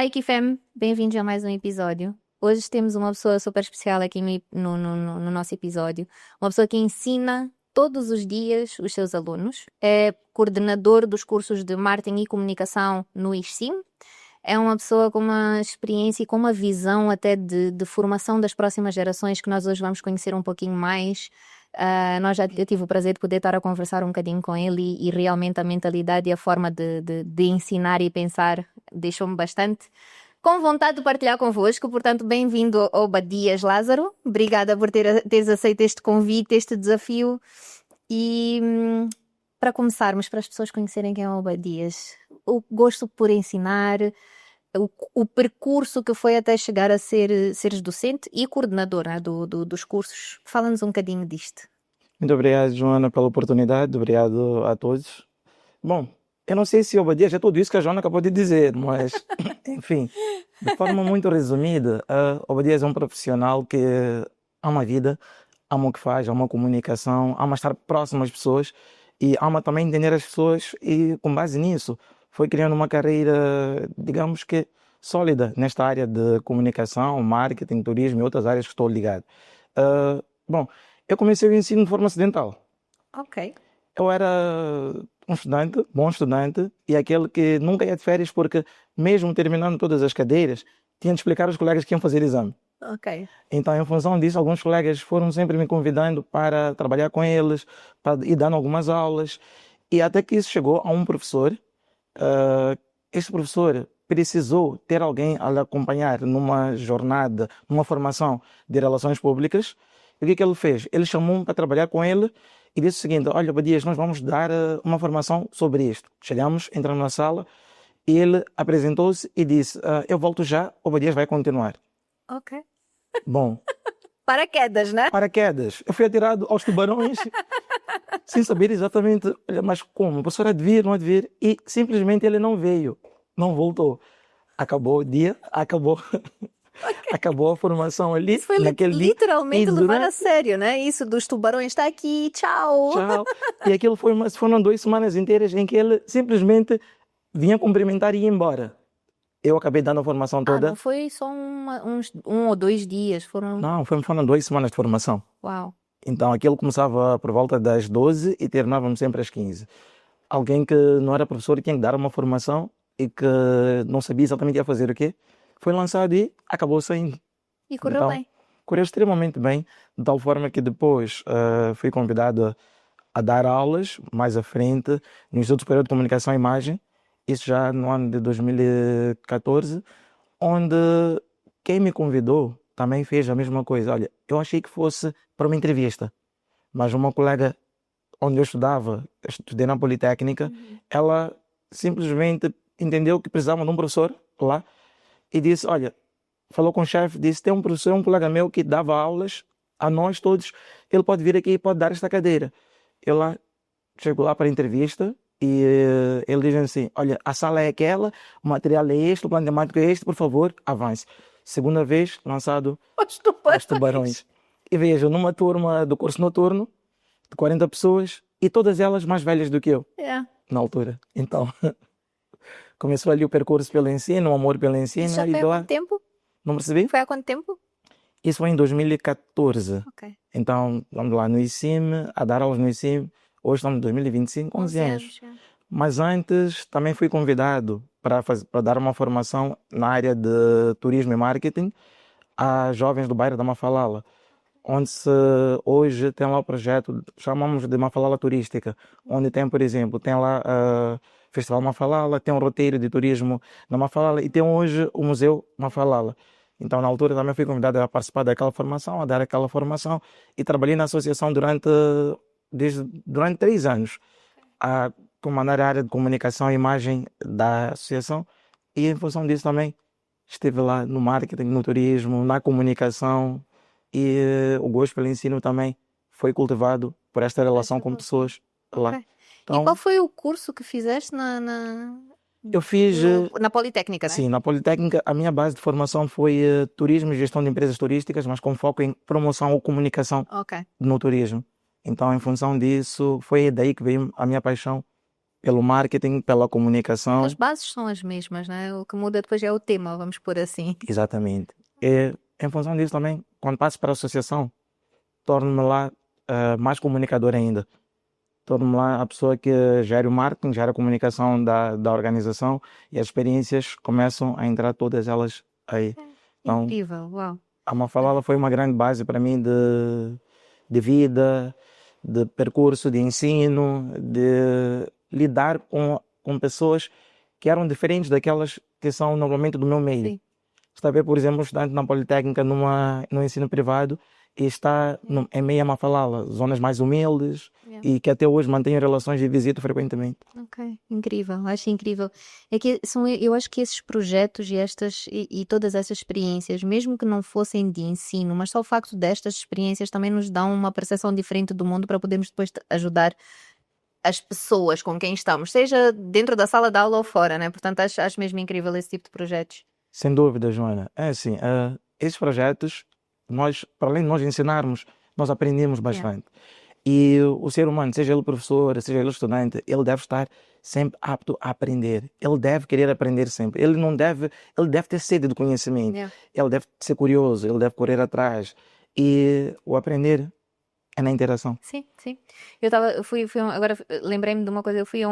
Olá, Equifem, bem-vindos a mais um episódio. Hoje temos uma pessoa super especial aqui no nosso episódio. Uma pessoa que ensina todos os dias os seus alunos. É coordenador dos cursos de marketing e comunicação no ISCIM. É uma pessoa com uma experiência e com uma visão até de formação das próximas gerações que nós hoje vamos conhecer um pouquinho mais. Eu tive o prazer de poder estar a conversar um bocadinho com ele e realmente a mentalidade e a forma de ensinar e pensar deixou-me bastante com vontade de partilhar convosco. Portanto, bem-vindo ao Badias, Lázaro. Obrigada por teres aceito este convite, este desafio. E para começarmos, para as pessoas conhecerem quem é o Badias, o gosto por ensinar, o percurso que foi até chegar a seres docente e coordenador, né, dos cursos. Fala-nos um bocadinho disto. Muito obrigado, Joana, pela oportunidade. Obrigado a todos. Bom, eu não sei se Obadias é tudo isso que a Joana acabou de dizer, mas, enfim, de forma muito resumida, Obadias é um profissional que ama a vida, ama o que faz, ama a comunicação, ama estar próximo às pessoas e ama também entender as pessoas e, com base nisso, foi criando uma carreira, digamos que, sólida nesta área de comunicação, marketing, turismo e outras áreas que estou ligado. Bom, eu comecei o ensino de forma acidental. Ok. Eu era um estudante, bom estudante, e aquele que nunca ia de férias porque, mesmo terminando todas as cadeiras, tinha de explicar aos colegas que iam fazer exame. Ok. Então, em função disso, alguns colegas foram sempre me convidando para trabalhar com eles, para ir dando algumas aulas, e até que isso chegou a um professor. Este professor precisou ter alguém a lhe acompanhar numa jornada, numa formação de relações públicas. E o que ele fez? Ele chamou-me para trabalhar com ele e disse o seguinte: olha, Badias, nós vamos dar uma formação sobre isto. Chegamos, entramos na sala e ele apresentou-se e disse: eu volto já, o Badias vai continuar. Ok. Bom, Paraquedas, né? paraquedas. Eu fui atirado aos tubarões sem saber exatamente, olha, mas como? O professor há de vir, não há de vir. E simplesmente ele não veio, não voltou. Acabou o dia, acabou a formação ali, Isso foi naquele dia. literalmente E levar a sério, né? Isso dos tubarões está aqui, tchau. Tchau. E aquilo foram 2 semanas inteiras em que ele simplesmente vinha cumprimentar e ia embora. Eu acabei dando a formação toda. Não foi só um ou 2 dias, foram... Não, foram 2 semanas de formação. Uau. Então aquilo começava por volta das 12 e terminávamos sempre às 15. Alguém que não era professor e tinha que dar uma formação e que não sabia exatamente ia fazer o quê, foi lançado e acabou saindo. E correu Então, bem. correu extremamente bem, de tal forma que depois fui convidado a dar aulas mais à frente no Instituto Superior de Comunicação e Imagem, isso já no ano de 2014, onde quem me convidou também fez a mesma coisa. Olha, eu achei que fosse para uma entrevista, mas uma colega onde eu estudei na Politécnica, ela simplesmente entendeu que precisava de um professor lá e disse: olha, falou com o chefe, disse: tem um professor, um colega meu que dava aulas a nós todos, ele pode vir aqui e pode dar esta cadeira. Eu lá, chego lá para a entrevista e ele diz assim: olha, a sala é aquela, o material é este, o plano de mágico é este, por favor, avance. Segunda vez, lançado aos tubarões. E vejo, numa turma do curso noturno, de 40 pessoas, e todas elas mais velhas do que eu, na altura. Então, começou ali o percurso pelo ensino, o amor pelo ensino. Isso já foi há quanto tempo? Não percebi? Foi há quanto tempo? Isso foi em 2014. Ok. Então, vamos lá, no ICIM, a dar aulas no ICIM. Hoje estamos em 2025, 11 anos. já. Mas antes também fui convidado para dar uma formação na área de turismo e marketing a jovens do bairro da Mafalala, onde hoje tem lá o projeto, chamamos de Mafalala Turística, onde tem, por exemplo, tem lá Festival Mafalala, tem um roteiro de turismo na Mafalala e tem hoje o Museu Mafalala. Então, na altura, também fui convidado a participar daquela formação, a dar aquela formação e trabalhei na associação durante 3 anos, comandar a área de comunicação e imagem da associação e, em função disso, também estive lá no marketing, no turismo, na comunicação e o gosto pelo ensino também foi cultivado por esta relação com pessoas lá. Ok. Então, E qual foi o curso que fizeste eu fiz, na Politécnica, né? sim, na Politécnica, a minha base de formação foi turismo e gestão de empresas turísticas, mas com foco em promoção ou comunicação Ok. no turismo. Então, em função disso, foi daí que veio a minha paixão pelo marketing, pela As comunicação. bases são as mesmas, né? O que muda depois é o tema, vamos pôr assim. Exatamente. E, em função disso também, quando passo para a associação, torno-me lá mais comunicador ainda. Torno-me lá a pessoa que gera o marketing, gera a comunicação da organização e as experiências começam a entrar todas elas aí. Então, Incrível, uau. a Mafalda ela foi uma grande base para mim de vida, de percurso, de ensino, de lidar com pessoas que eram diferentes daquelas que são normalmente do meu meio. Sim. Está a ver, por exemplo, um estudante na Politécnica no ensino privado e está em meio a Mafalala, zonas mais humildes Yeah. e que até hoje mantém relações de visita frequentemente. Ok, incrível, acho incrível. É que eu acho que esses projetos e todas essas experiências, mesmo que não fossem de ensino, mas só o facto destas experiências também nos dão uma percepção diferente do mundo para podermos depois ajudar as pessoas com quem estamos, seja dentro da sala de aula ou fora, né? Portanto, acho mesmo incrível esse tipo de projetos. Sem dúvida, Joana. É assim, esses projetos, nós, para além de nós ensinarmos, nós aprendemos Yeah. bastante. E o ser humano, seja ele professor, seja ele estudante, ele deve estar sempre apto a aprender. Ele deve querer aprender sempre. Ele deve ter sede de conhecimento. Yeah. Ele deve ser curioso, ele deve correr atrás. E o aprender é na interação. Sim, sim. Agora lembrei-me de uma coisa, eu fui a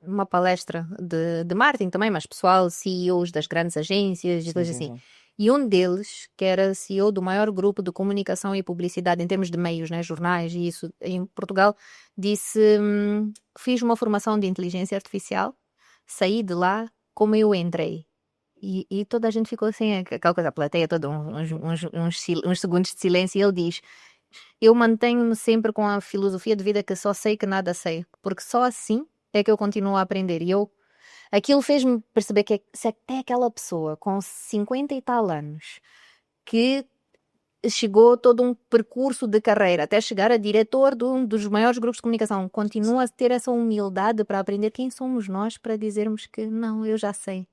uma palestra de marketing também, mas pessoal, CEOs das grandes agências e coisas assim. Sim. E um deles, que era CEO do maior grupo de comunicação e publicidade em termos de meios, né, jornais e isso em Portugal, disse: fiz uma formação de inteligência artificial, saí de lá como eu entrei. E toda a gente ficou assim, aquela coisa, a plateia toda, uns segundos de silêncio, e ele diz: eu mantenho-me sempre com a filosofia de vida que só sei que nada sei, porque só assim é que eu continuo a aprender. E aquilo fez-me perceber que se até aquela pessoa com 50 e tal anos que chegou todo um percurso de carreira até chegar a diretor de um dos maiores grupos de comunicação, continua a ter essa humildade para aprender, quem somos nós para dizermos que não, eu já sei.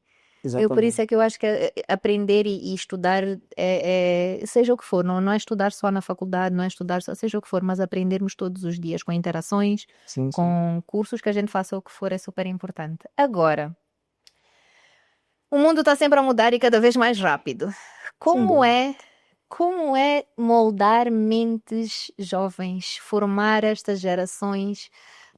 Por isso Exatamente. é que eu acho que aprender e estudar seja o que for, não é estudar só na faculdade, não é estudar só, seja o que for, mas aprendermos todos os dias com interações, Sim, sim. com cursos que a gente faça o que for, é super importante. Agora, o mundo está sempre a mudar e cada vez mais rápido. Como é moldar mentes jovens, formar estas gerações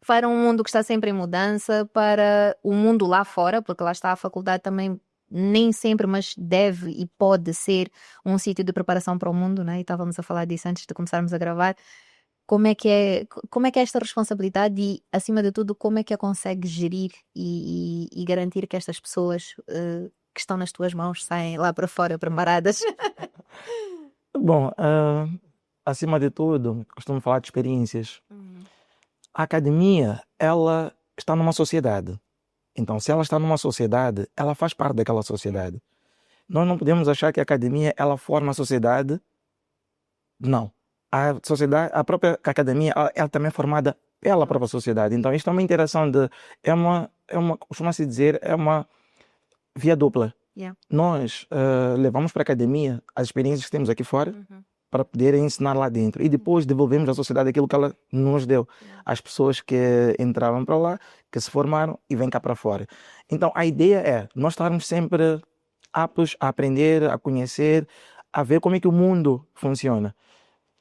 para um mundo que está sempre em mudança, para o mundo lá fora, porque lá está a faculdade também, nem sempre, mas deve e pode ser um sítio de preparação para o mundo, né? E estávamos a falar disso antes de começarmos a gravar. Como é que é esta responsabilidade e, acima de tudo, como é que a consegues gerir e garantir que estas pessoas que estão nas tuas mãos saem lá para fora preparadas? Bom, acima de tudo, costumo falar de experiências. A academia, ela está numa sociedade. Então, se ela está numa sociedade, ela faz parte daquela sociedade. Nós não podemos achar que a academia, ela forma a sociedade. Não. A sociedade, a própria academia, ela também é formada pela própria sociedade. Então, isto é uma interação costuma-se dizer, é uma via dupla. Yeah. Nós levamos para a academia as experiências que temos aqui fora, para poder ensinar lá dentro. E depois devolvemos à sociedade aquilo que ela nos deu. As pessoas que entraram para lá, que se formaram e vêm cá para fora. Então, a ideia é nós estarmos sempre aptos a aprender, a conhecer, a ver como é que o mundo funciona.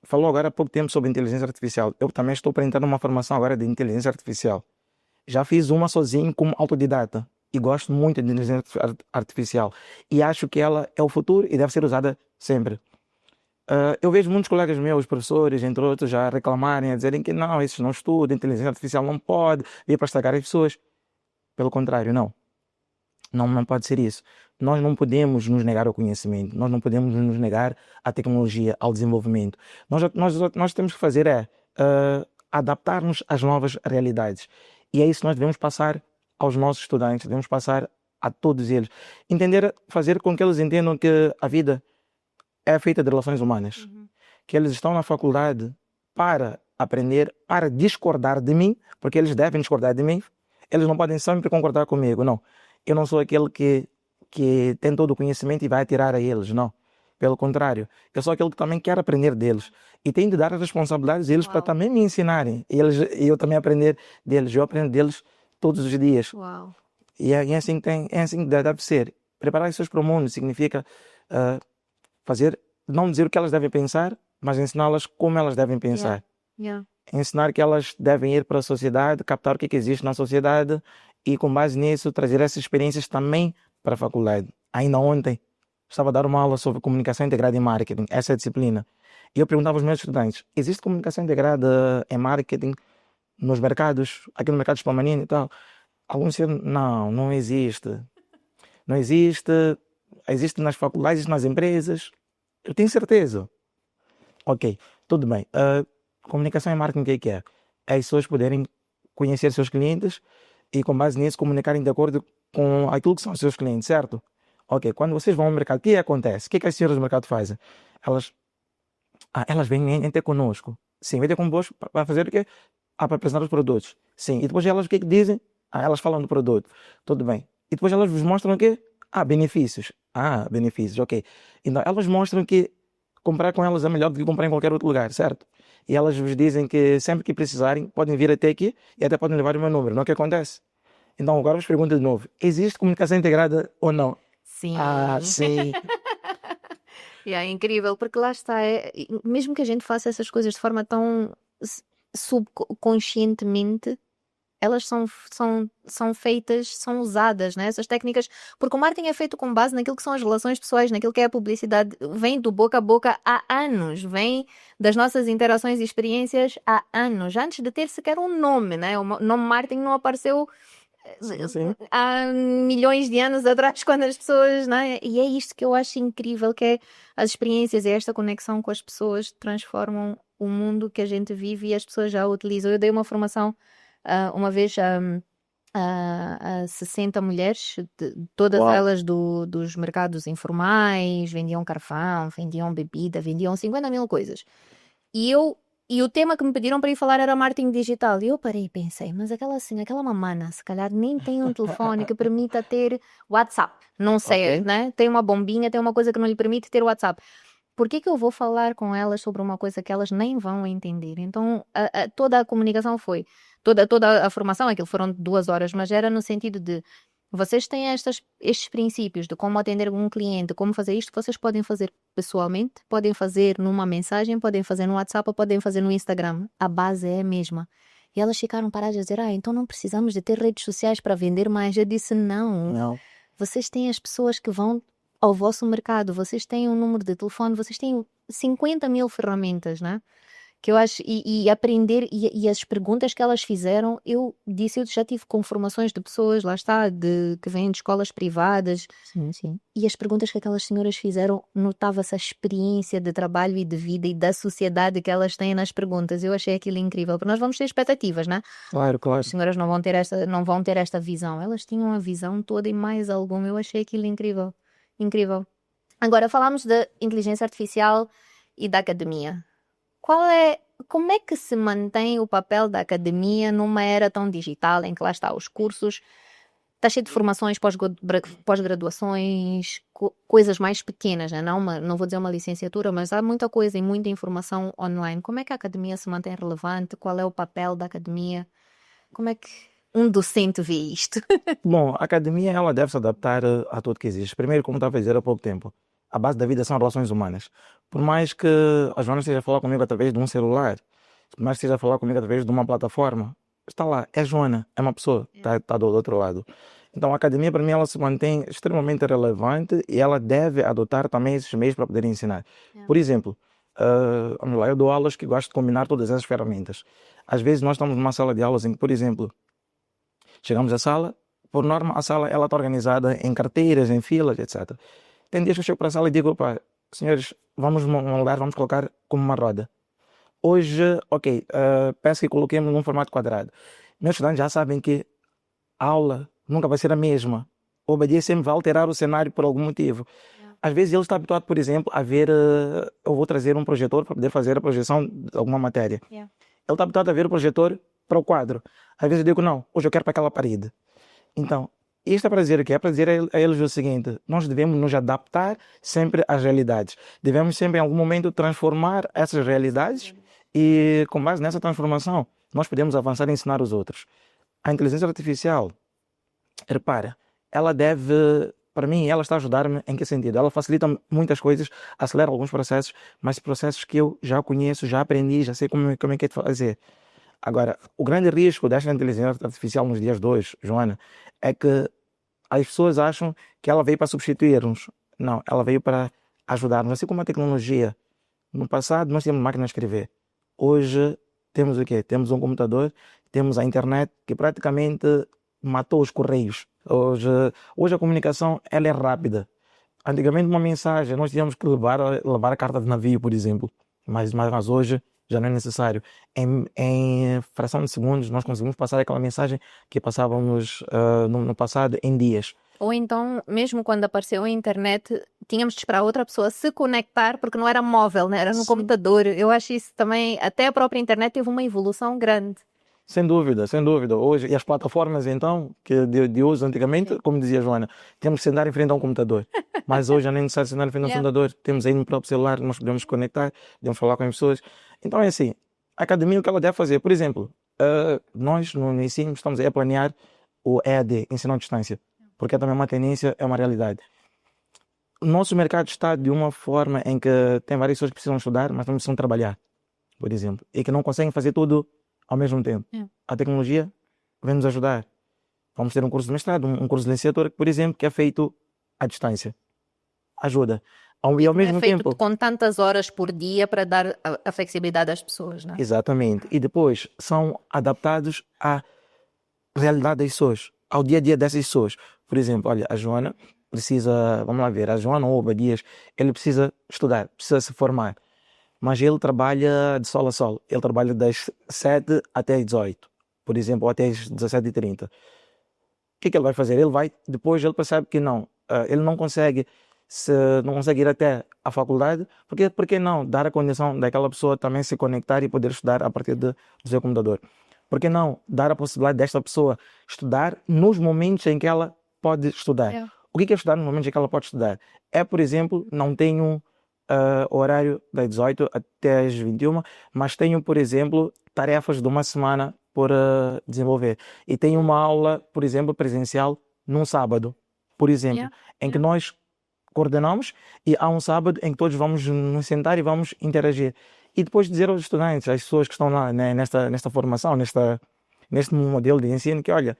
Falou agora há pouco tempo sobre inteligência artificial. Eu também estou para entrar numa formação agora de inteligência artificial. Já fiz uma sozinho como autodidata. E gosto muito de inteligência artificial. E acho que ela é o futuro e deve ser usada sempre. Eu vejo muitos colegas meus, professores, entre outros, já reclamarem, a dizerem que não, esses não estudam, inteligência artificial não pode vir para estragar as pessoas. Pelo contrário, não. Não pode ser isso. Nós não podemos nos negar ao conhecimento, nós não podemos nos negar à tecnologia, ao desenvolvimento. Nós temos que fazer adaptar-nos às novas realidades. E é isso que nós devemos passar aos nossos estudantes, devemos passar a todos eles. Fazer com que eles entendam que a vida é feita de relações humanas. Que eles estão na faculdade para aprender, para discordar de mim, porque eles devem discordar de mim. Eles não podem sempre concordar comigo, não. Eu não sou aquele que tem todo o conhecimento e vai atirar a eles, não. Pelo contrário, eu sou aquele que também quer aprender deles. E tenho de dar as responsabilidades a eles para também me ensinarem. E eu também aprender deles. Eu aprendo deles todos os dias. Uau. E é assim que é assim que deve ser. Preparar as pessoas para o mundo significa ah, fazer, não dizer o que elas devem pensar, mas ensiná-las como elas devem pensar. Yeah. Ensinar que elas devem ir para a sociedade, captar o que existe na sociedade e, com base nisso, trazer essas experiências também para a faculdade. Ainda ontem, estava a dar uma aula sobre comunicação integrada em marketing, essa é a disciplina. E eu perguntava aos meus estudantes: existe comunicação integrada em marketing nos mercados, aqui no mercado hispano e tal? Alguns disseram: não, não existe. Não existe. Existe nas faculdades, existe nas empresas. Eu tenho certeza. Ok, tudo bem. Comunicação e marketing, o que é? É as pessoas poderem conhecer seus clientes e, com base nisso, comunicarem de acordo com aquilo que são os seus clientes, certo? Ok, quando vocês vão ao mercado, o que acontece? O que as senhoras do mercado fazem? Elas, elas vêm ter connosco. Sim, vêm ter convosco para fazer o quê? Para apresentar os produtos. Sim, e depois elas o que dizem? Elas falam do produto. Tudo bem. E depois elas vos mostram o quê? Benefícios. Benefícios, ok. Então, elas mostram que comprar com elas é melhor do que comprar em qualquer outro lugar, certo? E elas vos dizem que sempre que precisarem, podem vir até aqui e até podem levar o meu número. Não é o que acontece? Então, agora vos pergunto de novo: existe comunicação integrada ou não? Sim. Sim. E é incrível, porque lá está, mesmo que a gente faça essas coisas de forma tão subconscientemente, elas são feitas, são usadas, né? Essas técnicas, porque o marketing é feito com base naquilo que são as relações pessoais, naquilo que é a publicidade, vem do boca a boca há anos, vem das nossas interações e experiências há anos, antes de ter sequer um nome, né? O nome marketing não apareceu Sim. há milhões de anos atrás, quando as pessoas, né? E é isto que eu acho incrível, que é as experiências e esta conexão com as pessoas transformam o mundo que a gente vive e as pessoas já o utilizam. Eu dei uma formação uma vez a 60 mulheres, todas Uau. elas dos mercados informais, vendiam carvão, vendiam bebida, vendiam 50 mil coisas. E o tema que me pediram para ir falar era marketing digital. E eu parei e pensei, mas aquela mamana, se calhar nem tem um telefone que permita ter WhatsApp. Não sei, Ok. né? Tem uma bombinha, tem uma coisa que não lhe permite ter WhatsApp. Por que eu vou falar com elas sobre uma coisa que elas nem vão entender? Então, toda a comunicação foi, toda a formação, aquilo foram 2 horas, mas era no sentido de vocês têm estes princípios de como atender um cliente, como fazer isto, vocês podem fazer pessoalmente, podem fazer numa mensagem, podem fazer no WhatsApp, podem fazer no Instagram. A base é a mesma. E elas ficaram paradas a dizer, então não precisamos de ter redes sociais para vender mais. Eu disse, não. Não. Vocês têm as pessoas que vão ao vosso mercado, vocês têm um número de telefone, vocês têm 50 mil ferramentas, né? Que eu acho, e aprender, e as perguntas que elas fizeram, eu já tive com formações de pessoas, lá está, que vêm de escolas privadas, Sim. e as perguntas que aquelas senhoras fizeram, notava-se a experiência de trabalho e de vida e da sociedade que elas têm nas perguntas. Eu achei aquilo incrível, porque nós vamos ter expectativas, né? Claro. As senhoras não vão ter esta visão. Elas tinham a visão toda e mais alguma. Eu achei aquilo incrível. Incrível. Agora, falámos da inteligência artificial e da academia. Como é que se mantém o papel da academia numa era tão digital, em que lá está os cursos, está cheio de formações, pós-graduações, coisas mais pequenas, né? Não vou dizer uma licenciatura, mas há muita coisa e muita informação online. Como é que a academia se mantém relevante? Qual é o papel da academia? Como é que um docente vê isto? Bom, a academia ela deve se adaptar a tudo que existe. Primeiro, como estava a dizer há pouco tempo, a base da vida são relações humanas. Por mais que a Joana esteja a falar comigo através de um celular, por mais que esteja a falar comigo através de uma plataforma, está lá, é Joana, é uma pessoa, está do outro lado. Então a academia para mim ela se mantém extremamente relevante e ela deve adotar também esses meios para poder ensinar. Por exemplo, vamos lá, eu dou aulas que gosto de combinar todas essas ferramentas. Às vezes nós estamos numa sala de aulas em que, por exemplo, chegamos à sala, por norma a sala ela está organizada em carteiras, em filas, etc. Tem dias que eu chego para a sala e digo, opa, senhores, vamos num lugar, vamos colocar como uma roda. Hoje, ok, peço que coloquemos num formato quadrado. Meus estudantes já sabem que a aula nunca vai ser a mesma. O obedecer sempre vai alterar o cenário por algum motivo. Às vezes ele está habituado, por exemplo, a ver, eu vou trazer um projetor para poder fazer a projeção de alguma matéria. Ele está habituado a ver o projetor para o quadro. Às vezes eu digo, não, hoje eu quero para aquela parede. Então, isto é para dizer o quê? É para dizer a eles o seguinte: nós devemos nos adaptar sempre às realidades. Devemos sempre, em algum momento, transformar essas realidades e, com base nessa transformação, nós podemos avançar e ensinar os outros. A inteligência artificial, repara, ela para mim, ela está a ajudar-me em que sentido? Ela facilita muitas coisas, acelera alguns processos, mas processos que eu já conheço, já aprendi, já sei como é que é de fazer. Agora, o grande risco desta inteligência artificial nos dias de hoje, Joana, é que as pessoas acham que ela veio para substituir-nos. Não, ela veio para ajudar-nos. Assim como a tecnologia. No passado, nós tínhamos máquina de escrever. Hoje, temos o quê? Temos um computador, temos a internet, que praticamente matou os correios. Hoje a comunicação ela é rápida. Antigamente, uma mensagem, nós tínhamos que levar a carta de navio, por exemplo. Mas hoje já não é necessário. Em fração de segundos, nós conseguimos passar aquela mensagem que passávamos no passado em dias. Ou então, mesmo quando apareceu a internet, tínhamos de esperar outra pessoa se conectar, porque não era móvel, né? Era no computador. Eu acho isso também, até a própria internet teve uma evolução grande. Sem dúvida, sem dúvida. Hoje, e as plataformas, então, que de hoje, antigamente, como dizia a Joana, temos que sentar em frente a um computador. Mas hoje já nem é necessário sentar em frente a um computador. Temos aí no próprio celular, nós podemos conectar, podemos falar com as pessoas. Então é assim, a academia, o que ela deve fazer? Por exemplo, nós no ensino estamos aí a planear o EAD, ensino à distância, porque é também uma tendência, é uma realidade. O nosso mercado está de uma forma em que tem várias pessoas que precisam estudar, mas não precisam trabalhar, por exemplo, e que não conseguem fazer tudo ao mesmo tempo. A tecnologia vem nos ajudar. Vamos ter um curso de mestrado, um curso de licenciatura, por exemplo, que é feito à distância. Ajuda. E ao mesmo É feito tempo... com tantas horas por dia para dar a flexibilidade às pessoas, não é? Exatamente. E depois são adaptados à realidade das pessoas, ao dia a dia dessas pessoas. Por exemplo, olha, a Joana precisa, vamos lá ver, a Joana ou o Obadias, ele precisa estudar, precisa se formar. Mas ele trabalha de sol a sol. Ele trabalha das 7 até as 18, por exemplo, ou até as 17h30. O que ele vai fazer? Depois ele percebe que não, ele não consegue ir até a faculdade, por que não dar a condição daquela pessoa também se conectar e poder estudar a partir do seu computador? Por que não dar a possibilidade desta pessoa estudar nos momentos em que ela pode estudar? O que é estudar nos momentos em que ela pode estudar? É, por exemplo, não tenho horário das 18 até as 21, mas tenho, por exemplo, tarefas de uma semana por desenvolver. E tenho uma aula, por exemplo, presencial num sábado, por exemplo, em que nós coordenamos e há um sábado em que todos vamos nos sentar e vamos interagir. E depois dizer aos estudantes, às pessoas que estão lá, né, nesta formação, neste modelo de ensino, que olha,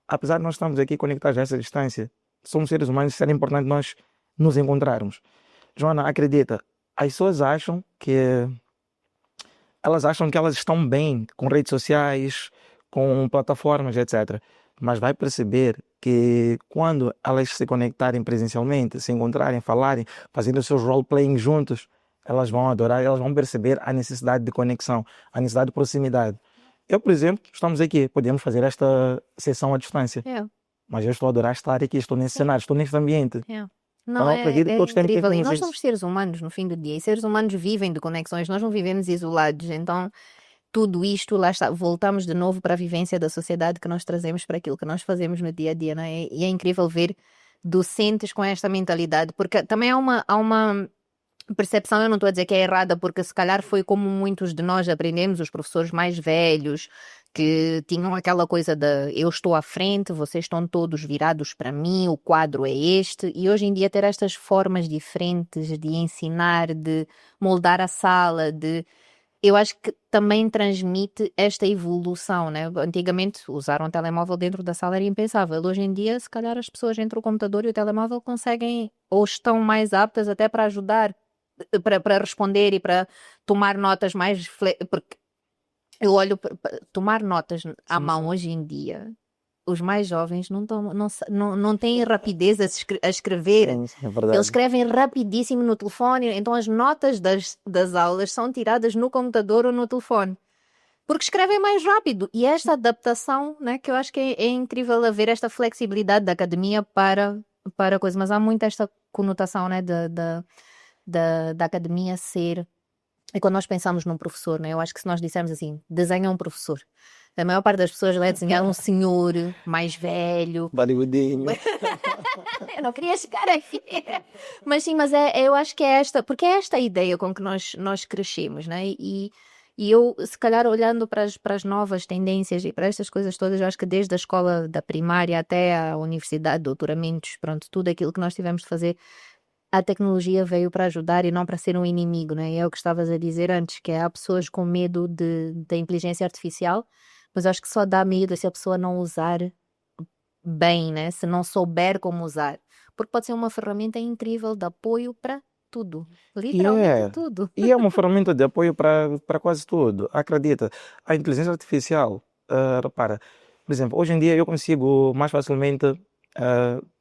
apesar de nós estarmos aqui conectados a essa distância, somos seres humanos, será importante nós nos encontrarmos. Joana, acredita, as pessoas acham que elas estão bem com redes sociais, com plataformas, etc. Mas vai perceber que quando elas se conectarem presencialmente, se encontrarem, falarem, fazendo os seus role-playing juntos, elas vão adorar, elas vão perceber a necessidade de conexão, a necessidade de proximidade. Eu, por exemplo, estamos aqui, podemos fazer esta sessão à distância. Mas eu estou a adorar estar aqui, estou nesse cenário, estou neste ambiente. Não, é incrível. E nós somos seres humanos no fim do dia. E seres humanos vivem de conexões. Nós não vivemos isolados. Então, tudo isto, lá está, voltamos de novo para a vivência da sociedade que nós trazemos para aquilo que nós fazemos no dia a dia, não é? E é incrível ver docentes com esta mentalidade, porque também há uma percepção, eu não estou a dizer que é errada, porque se calhar foi como muitos de nós aprendemos, os professores mais velhos, que tinham aquela coisa de eu estou à frente, vocês estão todos virados para mim, o quadro é este, e hoje em dia ter estas formas diferentes de ensinar, de moldar a sala, eu acho que também transmite esta evolução, né? Antigamente usar um telemóvel dentro da sala era impensável. Hoje em dia, se calhar as pessoas entre o computador e o telemóvel conseguem ou estão mais aptas até para ajudar, para responder e para tomar notas mais... Porque eu olho tomar notas à mão hoje em dia. Os mais jovens não têm rapidez a escrever. Sim, é verdade. Eles escrevem rapidíssimo no telefone, então as notas das aulas são tiradas no computador ou no telefone. Porque escrevem mais rápido. E esta adaptação, né, que eu acho que é incrível haver esta flexibilidade da academia para a coisa. Mas há muito esta conotação, né, da academia ser... E quando nós pensamos num professor, né, eu acho que se nós dissermos assim, desenha um professor, a maior parte das pessoas vai desenhar um senhor mais velho. Barrigudinho. Eu não queria chegar aqui. Mas sim, eu acho que é esta, porque é esta a ideia com que nós crescemos, né? E E eu, se calhar, olhando para as novas tendências e para estas coisas todas, eu acho que desde a escola da primária até a universidade, doutoramentos, pronto, tudo aquilo que nós tivemos de fazer, a tecnologia veio para ajudar e não para ser um inimigo, né? É o que estavas a dizer antes, que há pessoas com medo da inteligência artificial, mas acho que só dá medo se a pessoa não usar bem, né? Se não souber como usar. Porque pode ser uma ferramenta incrível de apoio para tudo. E Literalmente é, tudo. e é uma ferramenta de apoio para quase tudo. Acredita, a inteligência artificial, repara, por exemplo, hoje em dia eu consigo mais facilmente,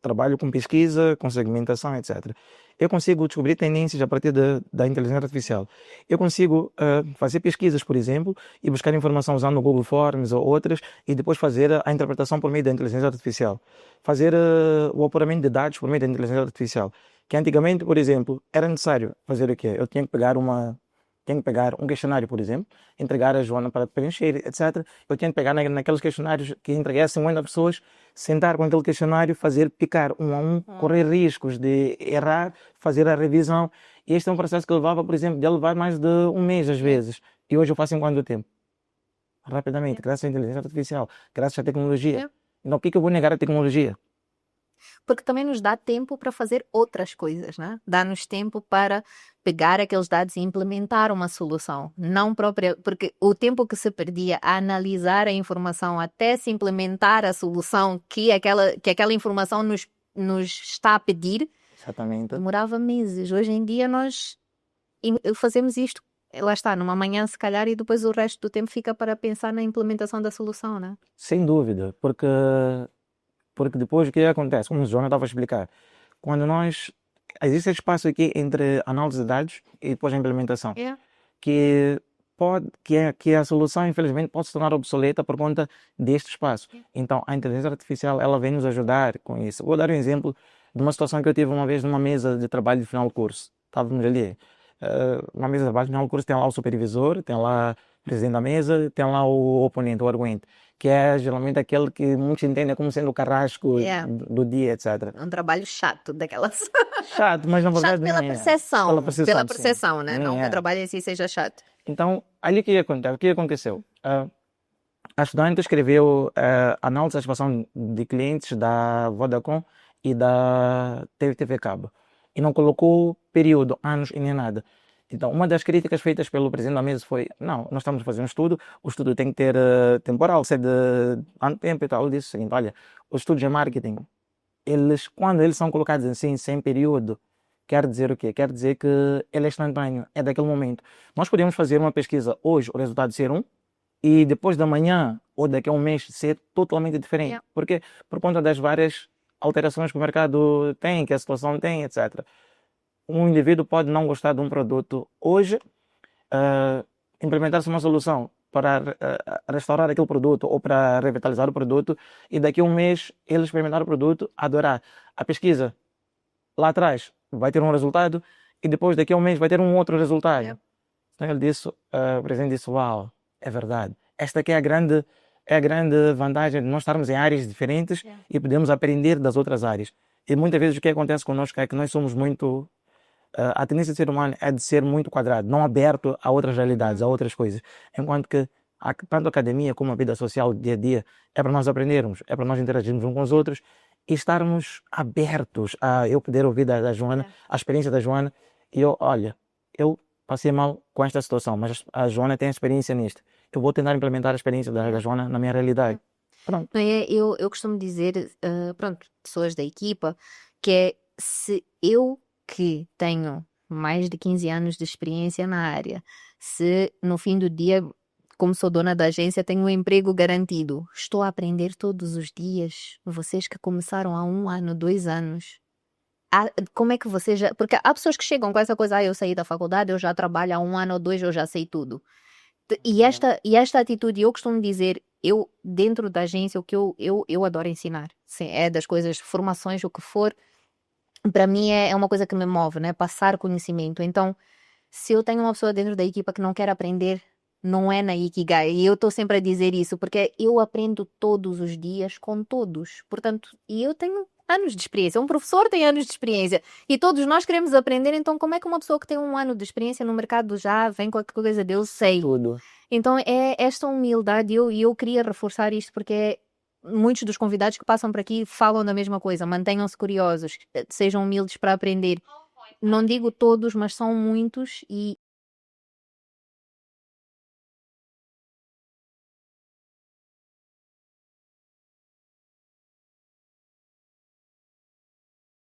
trabalho com pesquisa, com segmentação, etc. Eu consigo descobrir tendências a partir da inteligência artificial. Eu consigo fazer pesquisas, por exemplo, e buscar informação usando o Google Forms ou outras, e depois fazer a interpretação por meio da inteligência artificial. Fazer o apuramento de dados por meio da inteligência artificial. Que antigamente, por exemplo, era necessário fazer o quê? Eu tinha que pegar um questionário, por exemplo, entregar a Joana para preencher, etc. Eu tinha que pegar naqueles questionários que entreguei a 50 pessoas, sentar com aquele questionário, fazer picar um a um, correr riscos de errar, fazer a revisão. E este é um processo que levava, por exemplo, de levar mais de um mês às vezes. E hoje eu faço em quanto tempo? Rapidamente, graças à inteligência artificial, graças à tecnologia. Então, o que é que eu vou negar à tecnologia? Porque também nos dá tempo para fazer outras coisas, né? Dá-nos tempo para pegar aqueles dados e implementar uma solução. Não própria, porque o tempo que se perdia a analisar a informação até se implementar a solução que aquela informação nos está a pedir, Exatamente. demorava meses. Hoje em dia nós fazemos isto, lá está, numa manhã se calhar, e depois o resto do tempo fica para pensar na implementação da solução, né? Sem dúvida, porque depois o que acontece? Como o João estava a explicar, quando nós. Existe espaço aqui entre análise de dados e depois a implementação, É. que que a solução, infelizmente, pode se tornar obsoleta por conta deste espaço. Então, a inteligência artificial, ela vem nos ajudar com isso. Vou dar um exemplo de uma situação que eu tive uma vez numa mesa de trabalho de final de curso. Estávamos ali, uma mesa de trabalho de final de curso, tem lá o supervisor, tem lá o presidente da mesa, tem lá o oponente, o arguente, que é geralmente aquele que muitos entendem como sendo o carrasco É. do dia, etc. É um trabalho chato daquelas. Chato, mas na Chato verdade pela nem é. percepção. Pela percepção, Pela sim. percepção, né? Nem Não que é. o trabalho em si seja chato. Então, ali o que aconteceu? A estudante escreveu análise da satisfação de clientes da Vodacom e da TV Cabo. E não colocou período, anos e nem nada. Então, uma das críticas feitas pelo presidente da mesa foi: não, nós estamos a fazer um estudo, o estudo tem que ter temporal, ser de ano tempo e tal. Ele disse o seguinte: olha, os estudos de marketing, quando eles são colocados assim, sem período, quer dizer o quê? Quer dizer que ele é instantâneo, é daquele momento. Nós podemos fazer uma pesquisa hoje, o resultado ser um, e depois da manhã ou daqui a um mês ser totalmente diferente. Yeah. Porque por conta das várias alterações que o mercado tem, que a situação tem, etc. Um indivíduo pode não gostar de um produto hoje, implementar-se uma solução para restaurar aquele produto ou para revitalizar o produto, e daqui a um mês ele experimentar o produto, adorar. A pesquisa lá atrás vai ter um resultado e depois daqui a um mês vai ter um outro resultado. Yeah. Então ele disse, o presidente disse: uau, é verdade. Esta aqui é a grande vantagem de nós estarmos em áreas diferentes e podemos aprender das outras áreas. E muitas vezes o que acontece connosco é que nós somos muito. A tendência do ser humano é de ser muito quadrado, não aberto a outras realidades, a outras coisas. Enquanto que tanto a academia como a vida social do dia a dia é para nós aprendermos, é para nós interagirmos uns com os outros e estarmos abertos a eu poder ouvir da Joana, a experiência da Joana. E olha, eu passei mal com esta situação, mas a Joana tem experiência nisto. Eu vou tentar implementar a experiência da Joana na minha realidade. Pronto. Não é? Eu costumo dizer, pronto, pessoas da equipa, que é se eu que tenho mais de 15 anos de experiência na área, se no fim do dia, como sou dona da agência, tenho um emprego garantido, estou a aprender todos os dias, vocês que começaram há 1 ano, 2 anos, como é que vocês já... Porque há pessoas que chegam com essa coisa: eu saí da faculdade, eu já trabalho há 1 ano ou 2, eu já sei tudo. E esta atitude, eu costumo dizer, eu dentro da agência, o que eu adoro ensinar. Sim, é das coisas, formações, o que for, para mim é uma coisa que me move, né? Passar conhecimento. Então, se eu tenho uma pessoa dentro da equipa que não quer aprender, não é na Ikigai. E eu estou sempre a dizer isso, porque eu aprendo todos os dias com todos. Portanto, e eu tenho anos de experiência. Um professor tem anos de experiência e todos nós queremos aprender. Então, como é que uma pessoa que tem um ano de experiência no mercado já vem com a coisa dele, sei? Tudo. Então, é esta humildade. E eu queria reforçar isto porque muitos dos convidados que passam por aqui falam da mesma coisa. Mantenham-se curiosos, sejam humildes para aprender. Não digo todos, mas são muitos e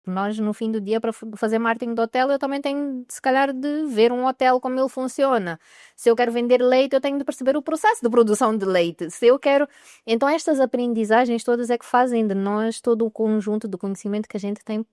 nós, no fim do dia, para fazer marketing de hotel, eu também tenho, se calhar, de ver um hotel como ele funciona. Se eu quero vender leite, eu tenho de perceber o processo de produção de leite. Se eu quero... Então, estas aprendizagens todas é que fazem de nós todo o conjunto de conhecimento que a gente tem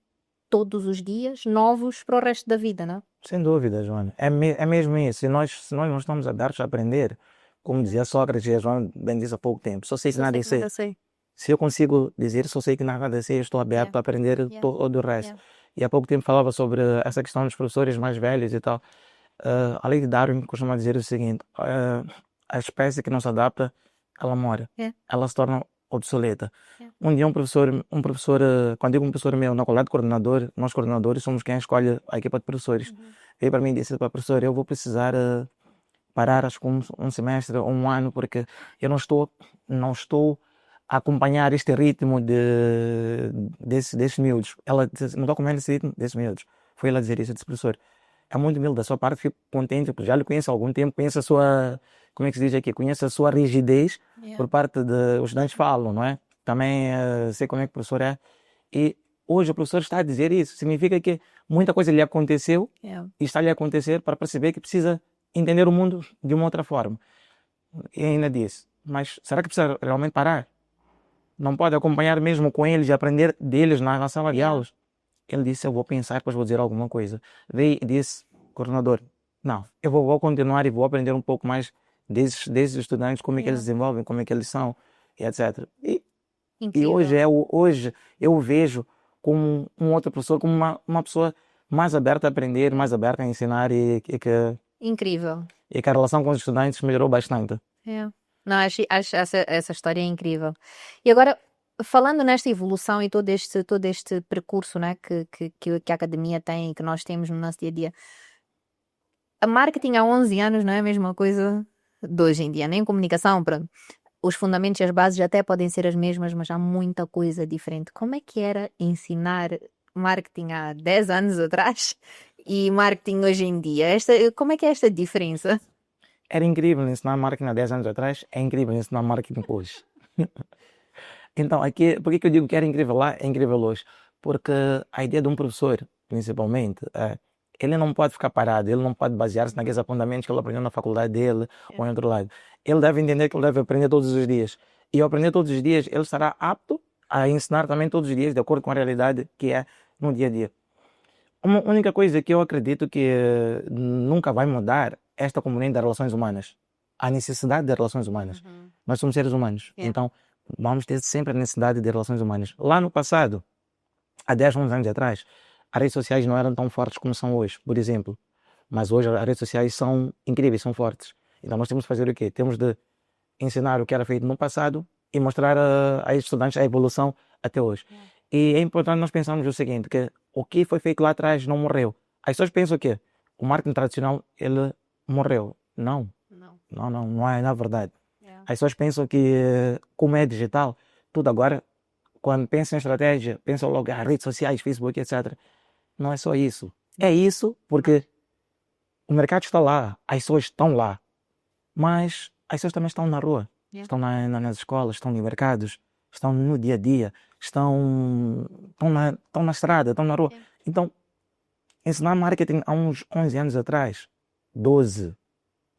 todos os dias, novos para o resto da vida, não é? Sem dúvida, Joana. É mesmo isso. Se nós não estamos abertos a aprender, como dizia Sócrates, e a Joana bem disse há pouco tempo, só sei que Só nada sei é que sei. nada sei. Se eu consigo dizer, só sei que nada a sei, eu estou aberto Yeah. a aprender Yeah. todo o resto. Yeah. E há pouco tempo falava sobre essa questão dos professores mais velhos e tal. A lei de Darwin costuma dizer o seguinte: a espécie que não se adapta, ela morre. Yeah. Ela se torna obsoleta. Yeah. Um dia um professor, quando digo um professor meu, na qualidade de coordenador, nós coordenadores somos quem escolhe a equipa de professores. Veio para mim e disse: para professor, eu vou precisar parar acho que um semestre ou um ano, porque eu não estou a acompanhar este ritmo desses miúdos. Ela disse, não estou a acompanhar esse ritmo desses miúdos. Foi ela dizer isso. Eu disse: professor, é muito humilde da sua parte, fico contente, porque já lhe conheço há algum tempo, conheço a sua, como é que se diz aqui, conheço a sua rigidez por parte os estudantes falam, não é? Também sei como é que o professor é. E hoje o professor está a dizer isso, significa que muita coisa lhe aconteceu Yeah. e está-lhe a acontecer para perceber que precisa entender o mundo de uma outra forma. E ainda disse: mas será que precisa realmente parar? Não pode acompanhar mesmo com eles e aprender deles na sala de Yeah. aulas? Ele disse: eu vou pensar, depois vou dizer alguma coisa. Veio e disse: coordenador, não, eu vou continuar e vou aprender um pouco mais desses estudantes, como é que eles Yeah. desenvolvem, como é que eles são, e etc. E Incrível. hoje eu o vejo como um outro professor, como uma pessoa mais aberta a aprender, mais aberta a ensinar e que Incrível. a relação com os estudantes melhorou bastante. Yeah. Não, acho essa história incrível. E agora, falando nesta evolução e todo este percurso, né, que a academia tem e que nós temos no nosso dia a dia, a marketing há 11 anos não é a mesma coisa de hoje em dia, nem comunicação, pronto. Os fundamentos e as bases até podem ser as mesmas, mas há muita coisa diferente. Como é que era ensinar marketing há 10 anos atrás e marketing hoje em dia? Como é que é esta diferença? Era incrível ensinar marketing há 10 anos atrás, é incrível ensinar marketing hoje. Então, aqui, por que eu digo que era incrível lá, é incrível hoje? Porque a ideia de um professor, principalmente, ele não pode ficar parado, ele não pode basear-se naqueles apontamentos que ele aprendeu na faculdade dele ou em outro lado. Ele deve entender que ele deve aprender todos os dias. E ao aprender todos os dias, ele estará apto a ensinar também todos os dias, de acordo com a realidade que é no dia a dia. Uma única coisa que eu acredito que nunca vai mudar é esta componente das relações humanas. A necessidade de relações humanas. Nós somos seres humanos. Yeah. Então, vamos ter sempre a necessidade de relações humanas. Lá no passado, há 10, 11 anos atrás, as redes sociais não eram tão fortes como são hoje, por exemplo. Mas hoje as redes sociais são incríveis, são fortes. Então nós temos de fazer o quê? Temos de ensinar o que era feito no passado e mostrar a estudantes a evolução até hoje. E é importante nós pensarmos o seguinte, que o que foi feito lá atrás não morreu. As pessoas pensam o quê? O marketing tradicional, ele morreu. Não, não é na verdade. Yeah. As pessoas pensam que, como é digital, tudo agora, quando pensam em estratégia, pensam logo em redes sociais, Facebook, etc. Não é só isso. É isso porque o mercado está lá, as pessoas estão lá, mas as pessoas também estão na rua, Yeah. estão nas escolas, estão nos mercados, estão no dia a dia, estão na estrada, estão na rua. Yeah. Então, ensinar marketing há uns 11 anos atrás, 12,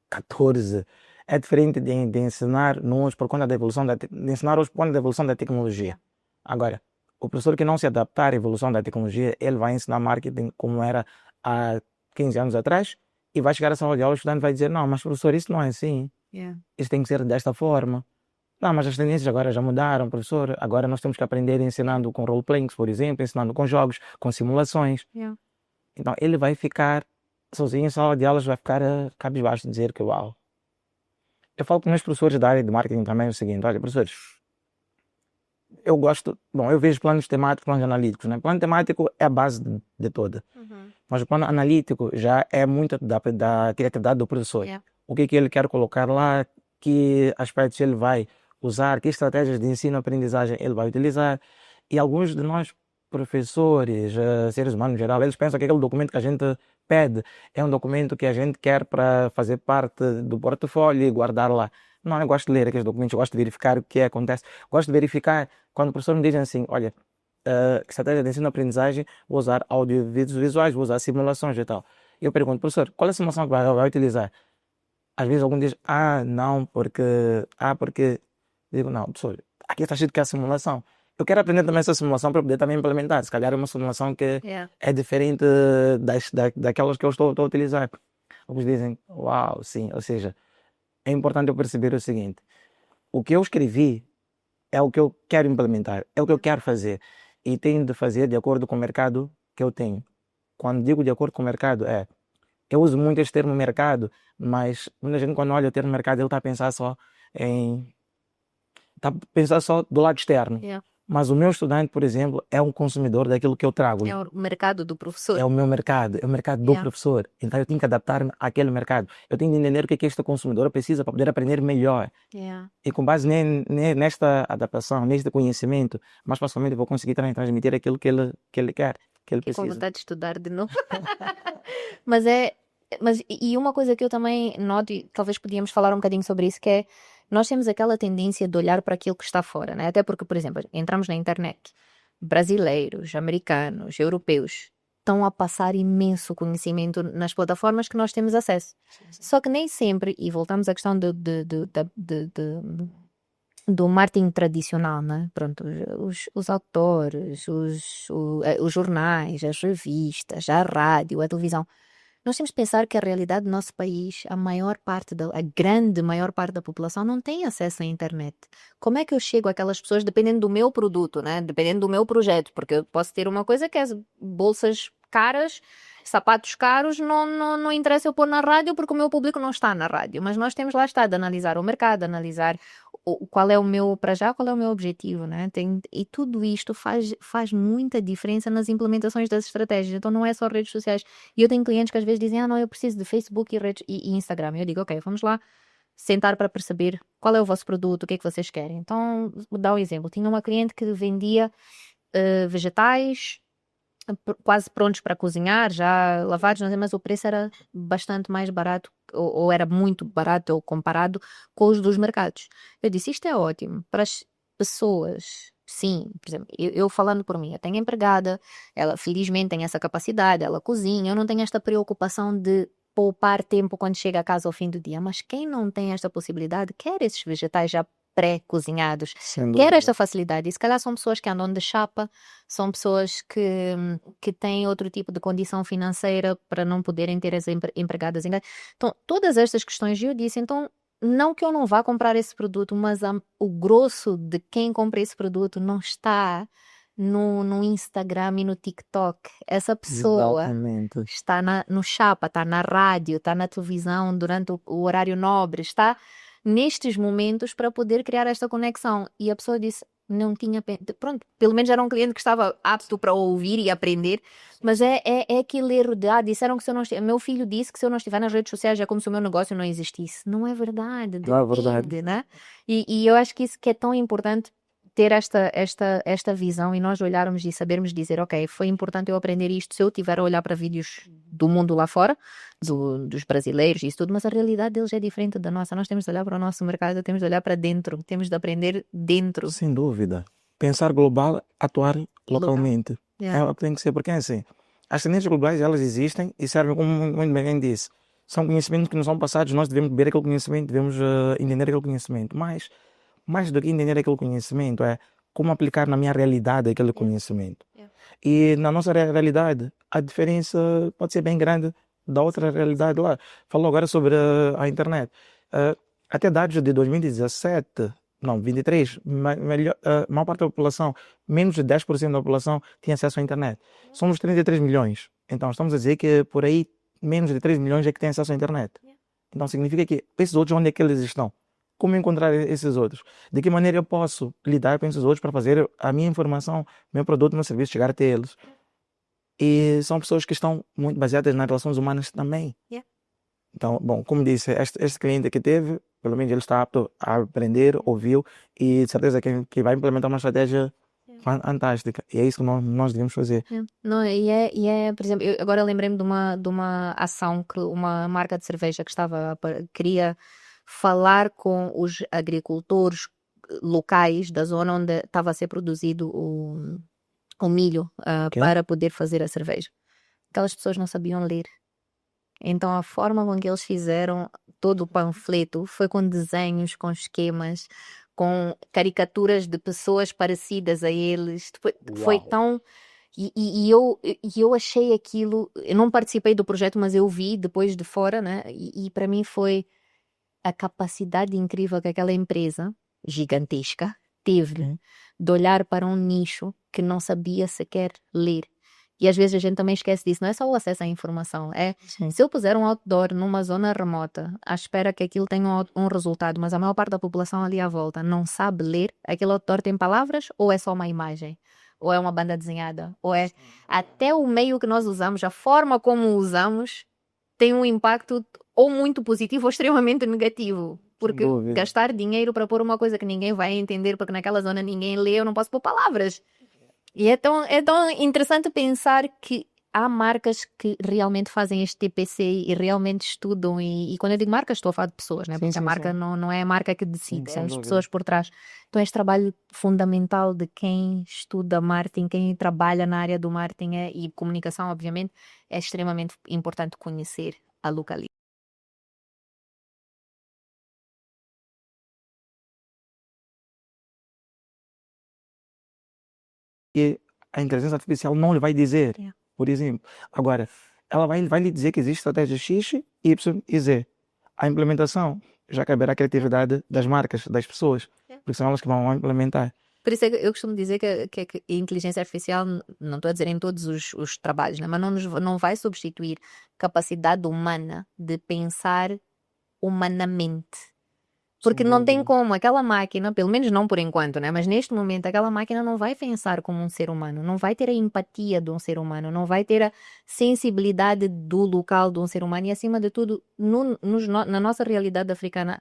14, é diferente de ensinar hoje por conta da evolução de ensinar hoje por conta da evolução da tecnologia. Agora, o professor que não se adaptar à evolução da tecnologia, ele vai ensinar marketing como era há 15 anos atrás e vai chegar a sala de aula, o estudante vai dizer: não, mas professor, isso não é assim, Yeah. isso tem que ser desta forma. Não, mas as tendências agora já mudaram, professor. Agora nós temos que aprender ensinando com role-playing, por exemplo, ensinando com jogos, com simulações. Yeah. Então ele vai ficar sozinho em sala de aulas, vai ficar cabisbaixo de dizer que uau. Eu falo com meus professores da área de marketing também o seguinte: olha, professores, eu gosto, bom, eu vejo planos temáticos, planos analíticos, né? Plano temático é a base de toda, mas o plano analítico já é muito da criatividade do professor. Yeah. O que ele quer colocar lá, que aspectos ele vai usar, que estratégias de ensino-aprendizagem ele vai utilizar. E alguns de nós, professores, seres humanos em geral, eles pensam que aquele documento que a gente pede é um documento que a gente quer para fazer parte do portfólio e guardar lá. Não, eu gosto de ler aqueles documentos, eu gosto de verificar o que acontece, gosto de verificar quando o professor me diz assim, olha, estratégia de ensino-aprendizagem, vou usar audiovisuais, vou usar simulações e tal. Eu pergunto, professor, qual é a simulação que vai utilizar? Às vezes algum diz, não, porque... Digo, não, professor, aqui está escrito que é a simulação. Eu quero aprender também essa simulação para poder também implementar. Se calhar é uma simulação que Yeah. é diferente daquelas que eu estou a utilizar. Alguns dizem, uau, sim, ou seja, é importante eu perceber o seguinte, o que eu escrevi é o que eu quero implementar, é o que eu quero fazer e tenho de fazer de acordo com o mercado que eu tenho. Quando digo de acordo com o mercado, eu uso muito este termo mercado, mas muita gente quando olha o termo mercado, ele está a pensar só do lado externo. Yeah. Mas o meu estudante, por exemplo, é um consumidor daquilo que eu trago. É o mercado do professor. É o meu mercado, é o mercado do professor. Então eu tenho que adaptar-me àquele mercado. Eu tenho de entender o que é que este consumidor precisa para poder aprender melhor. Yeah. E com base nesta adaptação, neste conhecimento, mais facilmente eu vou conseguir também transmitir aquilo que ele quer, que ele E com precisa. vontade de estudar de novo. E uma coisa que eu também noto, e talvez podíamos falar um bocadinho sobre isso, que é nós temos aquela tendência de olhar para aquilo que está fora, né? Até porque, por exemplo, entramos na internet, brasileiros, americanos, europeus estão a passar imenso conhecimento nas plataformas que nós temos acesso. Só que nem sempre, e voltamos à questão do marketing tradicional, né? Pronto, os autores, os jornais, as revistas, a rádio, a televisão. Nós temos que pensar que a realidade do nosso país, a grande maior parte da população não tem acesso à internet. Como é que eu chego àquelas pessoas dependendo do meu produto, né? Dependendo do meu projeto? Porque eu posso ter uma coisa que é bolsas caras, sapatos caros, não interessa eu pôr na rádio porque o meu público não está na rádio. Mas nós temos lá está de analisar o mercado, analisar qual é o meu, para já, qual é o meu objetivo, né? E tudo isto faz muita diferença nas implementações das estratégias. Então não é só redes sociais. E eu tenho clientes que às vezes dizem, não, eu preciso de Facebook e Instagram. Eu digo, ok, vamos lá sentar para perceber qual é o vosso produto, o que é que vocês querem. Então, vou dar um exemplo. Tinha uma cliente que vendia vegetais quase prontos para cozinhar, já lavados, não sei, mas o preço era bastante mais barato, ou era muito barato, ou comparado com os dos mercados. Eu disse, isto é ótimo para as pessoas. Sim, por exemplo, eu falando por mim, eu tenho empregada, ela felizmente tem essa capacidade, ela cozinha, eu não tenho esta preocupação de poupar tempo quando chega a casa ao fim do dia, mas quem não tem esta possibilidade, quer esses vegetais já pré-cozinhados, quer esta facilidade, e se calhar são pessoas que andam de chapa, são pessoas que têm outro tipo de condição financeira para não poderem ter as empregadas em casa. Então, todas estas questões, eu disse, então, não que eu não vá comprar esse produto, mas o grosso de quem compra esse produto não está no Instagram e no TikTok. Essa pessoa Exatamente. está no chapa, está na rádio, está na televisão durante o horário nobre, está nestes momentos para poder criar esta conexão. E a pessoa disse, não tinha... Pronto, pelo menos era um cliente que estava apto para ouvir e aprender, mas é aquele erro de, disseram que se eu não meu filho disse que se eu não estiver nas redes sociais é como se o meu negócio não existisse. Não é verdade, Não é verdade. depende, né? E eu acho que isso que é tão importante, ter esta visão e nós olharmos e sabermos dizer, ok, foi importante eu aprender isto se eu estiver a olhar para vídeos do mundo lá fora, dos brasileiros e isso tudo, mas a realidade deles é diferente da nossa. Nós temos de olhar para o nosso mercado, temos de olhar para dentro, temos de aprender dentro. Sem dúvida. Pensar global, atuar localmente. Yeah. É o que tem que ser, porque é assim, as tendências globais, elas existem e servem, como muito bem disse, são conhecimentos que nos são passados, nós devemos beber aquele conhecimento, devemos entender aquele conhecimento, mas mais do que entender aquele conhecimento é como aplicar na minha realidade aquele conhecimento. E na nossa realidade, a diferença pode ser bem grande da outra realidade lá. Falou agora sobre a internet. Até dados de 2017, não, 23, a maior parte da população, menos de 10% da população tinha acesso à internet. Somos 33 milhões. Então estamos a dizer que por aí menos de 3 milhões é que têm acesso à internet. Então significa que esses outros, onde é que eles estão? como encontrar esses outros? De que maneira eu posso lidar com esses outros para fazer a minha informação, meu produto, meu serviço chegar até eles? E são pessoas que estão muito baseadas nas relações humanas também. Yeah. Então, bom, como disse, este cliente que teve, pelo menos ele está apto a aprender, ouviu e de certeza que vai implementar uma estratégia fantástica. E é isso que nós devemos fazer. Não, por exemplo, agora lembrei-me de uma ação que uma marca de cerveja que queria falar com os agricultores locais da zona onde estava a ser produzido o milho para poder fazer a cerveja. Aquelas pessoas não sabiam ler. Então a forma com que eles fizeram todo o panfleto foi com desenhos, com esquemas, com caricaturas de pessoas parecidas a eles. Foi tão... E eu achei aquilo... Eu não participei do projeto, mas eu vi depois de fora, né? E para mim foi a capacidade incrível que aquela empresa gigantesca teve de olhar para um nicho que não sabia sequer ler. E às vezes a gente também esquece disso, não é só o acesso à informação, se eu puser um outdoor numa zona remota à espera que aquilo tenha um resultado, mas a maior parte da população ali à volta não sabe ler, aquele outdoor tem palavras ou é só uma imagem? Ou é uma banda desenhada? Ou é até o meio que nós usamos, a forma como o usamos, tem um impacto ou muito positivo ou extremamente negativo. Porque gastar dinheiro para pôr uma coisa que ninguém vai entender, porque naquela zona ninguém lê, eu não posso pôr palavras. E é tão interessante pensar que há marcas que realmente fazem este TPC e realmente estudam. E quando eu digo marcas, estou a falar de pessoas, né? Porque a marca não é a marca que decide, são as pessoas por trás. Então, este trabalho fundamental de quem estuda marketing, quem trabalha na área do marketing e comunicação, obviamente, é extremamente importante conhecer a localidade. E a inteligência artificial não lhe vai dizer, por exemplo. Agora, ela vai lhe dizer que existe estratégia X, Y e Z. A implementação já caberá à criatividade das marcas, das pessoas, porque são elas que vão implementar. Por isso é que eu costumo dizer que a inteligência artificial, não estou a dizer em todos os trabalhos, né? Mas não vai substituir capacidade humana de pensar humanamente. Porque não tem como, aquela máquina, pelo menos não por enquanto, né? Mas neste momento aquela máquina não vai pensar como um ser humano, não vai ter a empatia de um ser humano, não vai ter a sensibilidade do local de um ser humano e acima de tudo, na nossa realidade africana,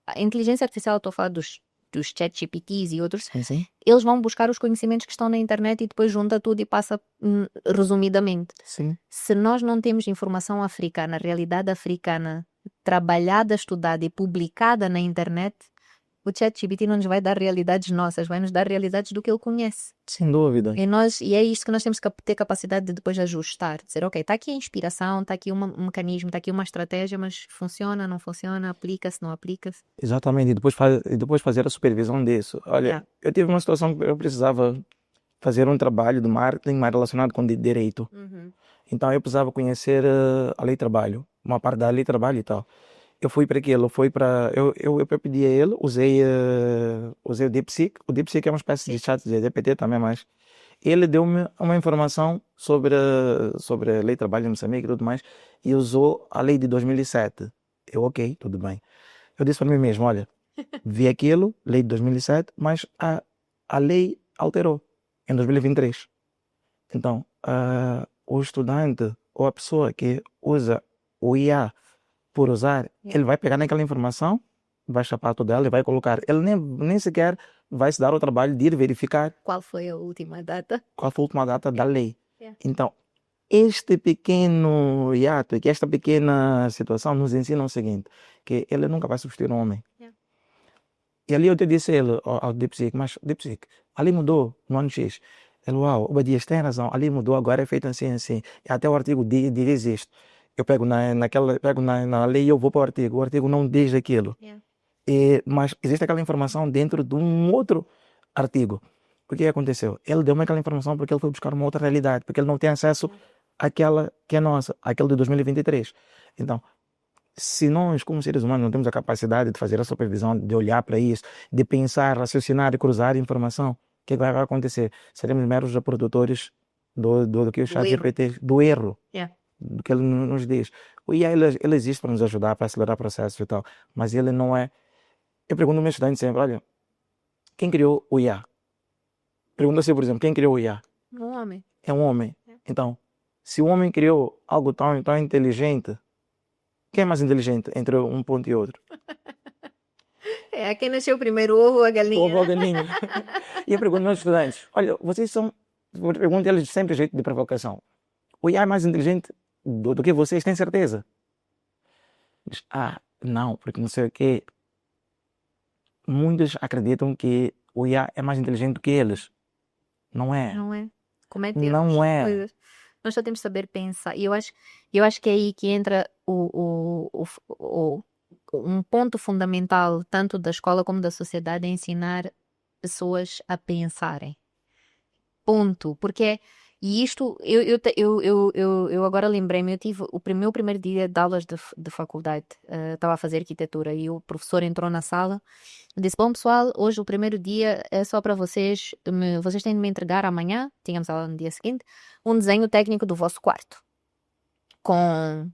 a inteligência artificial, estou a falar dos ChatGPTs e outros, eles vão buscar os conhecimentos que estão na internet e depois junta tudo e passa resumidamente. Se nós não temos informação africana, realidade africana, trabalhada, estudada e publicada na internet, o ChatGPT não nos vai dar realidades nossas, vai nos dar realidades do que ele conhece. Sem dúvida. E é isto que nós temos que ter capacidade de depois ajustar, dizer, ok, está aqui a inspiração, está aqui um mecanismo, está aqui uma estratégia, mas funciona, não funciona, aplica-se, não aplica-se. Exatamente, e depois fazer a supervisão disso. Olha, eu tive uma situação que eu precisava fazer um trabalho de marketing mais relacionado com direito. Então eu precisava conhecer a lei do trabalho, uma parte da lei do trabalho e tal. Eu fui para aquilo, eu pedi a ele, usei o DeepSeek. O DeepSeek é uma espécie de chat de GPT também, mas ele deu-me uma informação sobre a lei do trabalho em Moçambique e tudo mais, e usou a lei de 2007. Eu, ok, tudo bem. Eu disse para mim mesmo, olha, vi aquilo, lei de 2007, mas a lei alterou em 2023. Então, o estudante ou a pessoa que usa o IA por usar, ele vai pegar naquela informação, vai chapar tudo dela e vai colocar. Ele nem sequer vai se dar o trabalho de ir verificar qual foi a última data. Qual foi a última data da lei. Então, este pequeno hiato, que esta pequena situação nos ensina o seguinte, que ele nunca vai substituir um homem. E ali eu te disse a ele, ao DeepSeek, mas DeepSeek, ali mudou no ano X. Ele, uau, Obadias tem razão, ali mudou, agora é feito assim, assim. E até o artigo diz isto. Eu pego na lei e eu vou para o artigo não diz aquilo. Mas existe aquela informação dentro de um outro artigo. O que aconteceu? Ele deu-me aquela informação porque ele foi buscar uma outra realidade, porque ele não tem acesso àquela que é nossa, àquele de 2023. Então, se nós, como seres humanos, não temos a capacidade de fazer a supervisão, de olhar para isso, de pensar, raciocinar e cruzar informação, o que vai acontecer? Seremos meros reprodutores do que o ChatGPT, do erro. Do que ele nos diz. O IA ele existe para nos ajudar, para acelerar processos e tal, mas ele não é Eu pergunto aos meus estudantes sempre, olha, quem criou o IA? Pergunta assim, por exemplo, quem criou o IA? Um homem. É um homem. Então, se o homem criou algo tão inteligente, quem é mais inteligente entre um ponto e outro? É, quem nasceu primeiro, o ovo ou a O galinha? avô galinha. E eu pergunto aos meus estudantes, olha, vocês são... Eu pergunto eles sempre de jeito de provocação. O IA é mais inteligente do que vocês, têm certeza? Diz, não, porque não sei o quê. Muitos acreditam que o IA é mais inteligente do que eles. Não é. Não é? Comete Não erros, é. coisas. Nós só temos que saber pensar. E eu acho que é aí que entra um ponto fundamental, tanto da escola como da sociedade, é ensinar pessoas a pensarem. Ponto. E isto, eu agora lembrei-me, eu tive meu primeiro dia de aulas de faculdade, estava a fazer arquitetura e o professor entrou na sala e disse: Bom, pessoal, hoje o primeiro dia é só para vocês, vocês têm de me entregar amanhã, tínhamos aula no dia seguinte, um desenho técnico do vosso quarto, com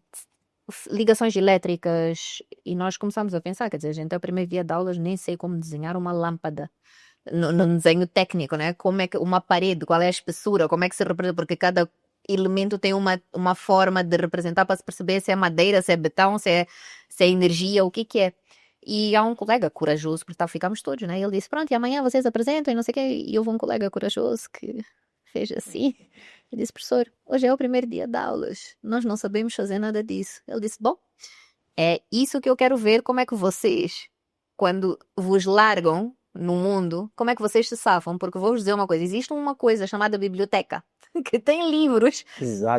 ligações elétricas. E nós começámos a pensar, quer dizer, a gente é o primeiro dia de aulas, nem sei como desenhar uma lâmpada no desenho técnico, né? Como é que uma parede, qual é a espessura, como é que se representa, porque cada elemento tem uma forma de representar para se perceber se é madeira, se é betão, se é energia, o que que é. E há um colega corajoso, porque ficámos todos, né? Ele disse: Pronto, e amanhã vocês apresentam e não sei o quê. E houve um colega corajoso que fez assim. Ele disse: Professor, hoje é o primeiro dia de aulas, nós não sabemos fazer nada disso. Ele disse: Bom, é isso que eu quero ver, como é que vocês, quando vos largam no mundo, como é que vocês se safam? Porque vou-vos dizer uma coisa: existe uma coisa chamada biblioteca, que tem livros,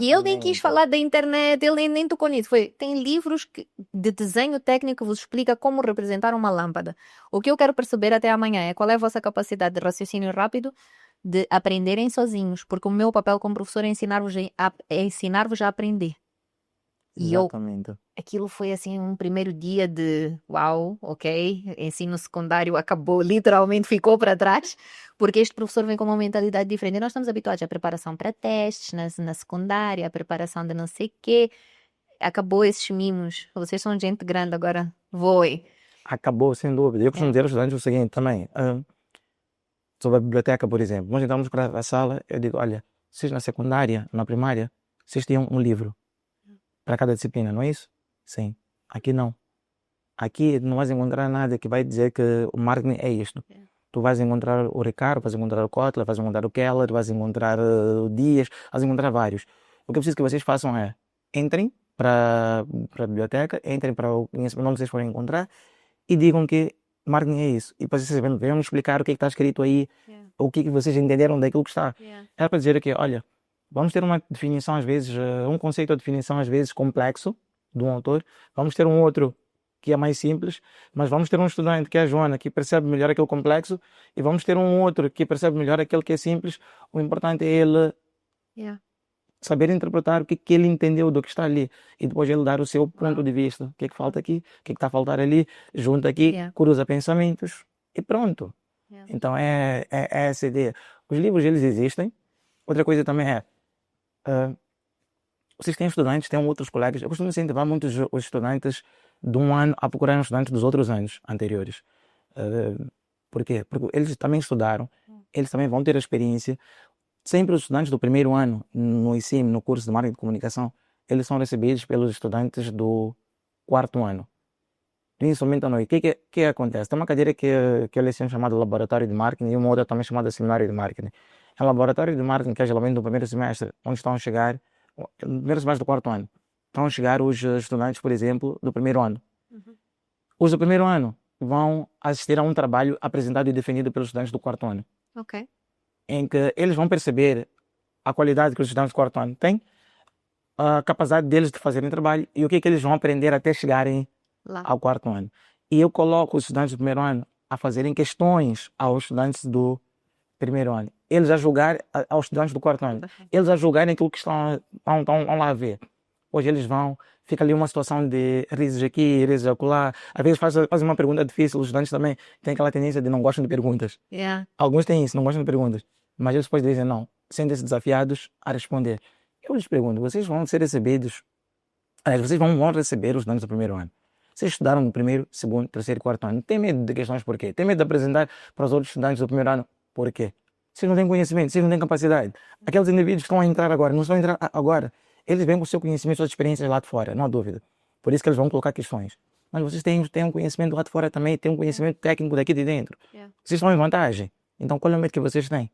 e ele nem quis Exatamente. falar da internet, ele nem tocou nisso. Tem livros de desenho técnico que vos explica como representar uma lâmpada. O que eu quero perceber até amanhã é qual é a vossa capacidade de raciocínio rápido de aprenderem sozinhos, porque o meu papel como professor é ensinar-vos a aprender. E Exatamente. aquilo foi assim um primeiro dia de uau, ok, ensino secundário acabou, literalmente ficou para trás, porque este professor vem com uma mentalidade diferente. E nós estamos habituados à preparação para testes na secundária, a preparação de não sei quê. Acabou esses mimos. Vocês são gente grande agora, voem. Acabou, sem dúvida. Eu costumo É. dizer aos estudantes o seguinte também, sobre a biblioteca, por exemplo. Nós entramos para a sala, eu digo, olha, vocês na secundária, na primária, vocês tinham um livro para cada disciplina, não é isso? Sim. Aqui não. Aqui não vais encontrar nada que vai dizer que o marketing é isto. É. Tu vais encontrar o Ricardo, vais encontrar o Kotler, vais encontrar o Keller, vais encontrar o Dias, vais encontrar vários. O que eu preciso que vocês façam é, entrem para a biblioteca, entrem para o onde vocês forem encontrar e digam que marketing é isso. E depois vocês venham explicar o que é que está escrito aí, Yeah. o que é que vocês entenderam daquilo que está. Yeah. Era para dizer aqui, olha, vamos ter uma definição às vezes, um conceito ou definição às vezes complexo de um autor, vamos ter um outro que é mais simples, mas vamos ter um estudante que é a Joana, que percebe melhor aquele complexo, e vamos ter um outro que percebe melhor aquele que é simples. O importante é ele Yeah. saber interpretar o que que ele entendeu do que está ali, e depois ele dar o seu ponto Uau. de vista. O que é que falta aqui, o que é que está a faltar ali, junta aqui, Yeah. cruza pensamentos, e pronto. Yeah. Então é essa ideia. Os livros, eles existem. Outra coisa também é, vocês têm estudantes, têm outros colegas. Eu costumo incentivar muito os estudantes de um ano a procurarem os estudantes dos outros anos anteriores. Por quê? Porque eles também estudaram, eles também vão ter a experiência. Sempre os estudantes do primeiro ano no ensino, no curso de marketing de comunicação, eles são recebidos pelos estudantes do quarto ano. Principalmente à noite. O que acontece? Tem uma cadeira que eu leciono chamada Laboratório de Marketing e uma outra também chamada Seminário de Marketing. É um laboratório de marketing que é geralmente no primeiro semestre, onde estão a chegar, no primeiro semestre do quarto ano, estão a chegar os estudantes, por exemplo, do primeiro ano. Uhum. Os do primeiro ano vão assistir a um trabalho apresentado e definido pelos estudantes do quarto ano, Ok. em que eles vão perceber a qualidade que os estudantes do quarto ano têm, a capacidade deles de fazerem trabalho e o que é que eles vão aprender até chegarem Lá. ao quarto ano. E eu coloco os estudantes do primeiro ano a fazerem questões aos estudantes do primeiro ano. Eles a julgar aos estudantes do quarto ano. Eles a julgarem aquilo que estão lá a ver. Hoje eles vão, fica ali uma situação de risos aqui, risos acolá. Às vezes fazem uma pergunta difícil, os estudantes também têm aquela tendência de não gostam de perguntas. Yeah. Alguns têm isso, não gostam de perguntas. Mas eles depois dizem não, sentem-se desafiados a responder. Eu lhes pergunto, vocês vão ser recebidos, vocês vão receber os estudantes do primeiro ano. Vocês estudaram no primeiro, segundo, terceiro, quarto ano. Tem medo de questões porquê? Tem medo de apresentar para os outros estudantes do primeiro ano porquê? Vocês não têm conhecimento, vocês não têm capacidade. Aqueles indivíduos que estão a entrar agora, não estão a entrar agora. Eles vêm com o seu conhecimento, suas experiências lá de fora, não há dúvida. Por isso que eles vão colocar questões. Mas vocês têm um conhecimento lá de fora também, têm um conhecimento técnico daqui de dentro. Vocês estão em vantagem. Então qual é o medo que vocês têm?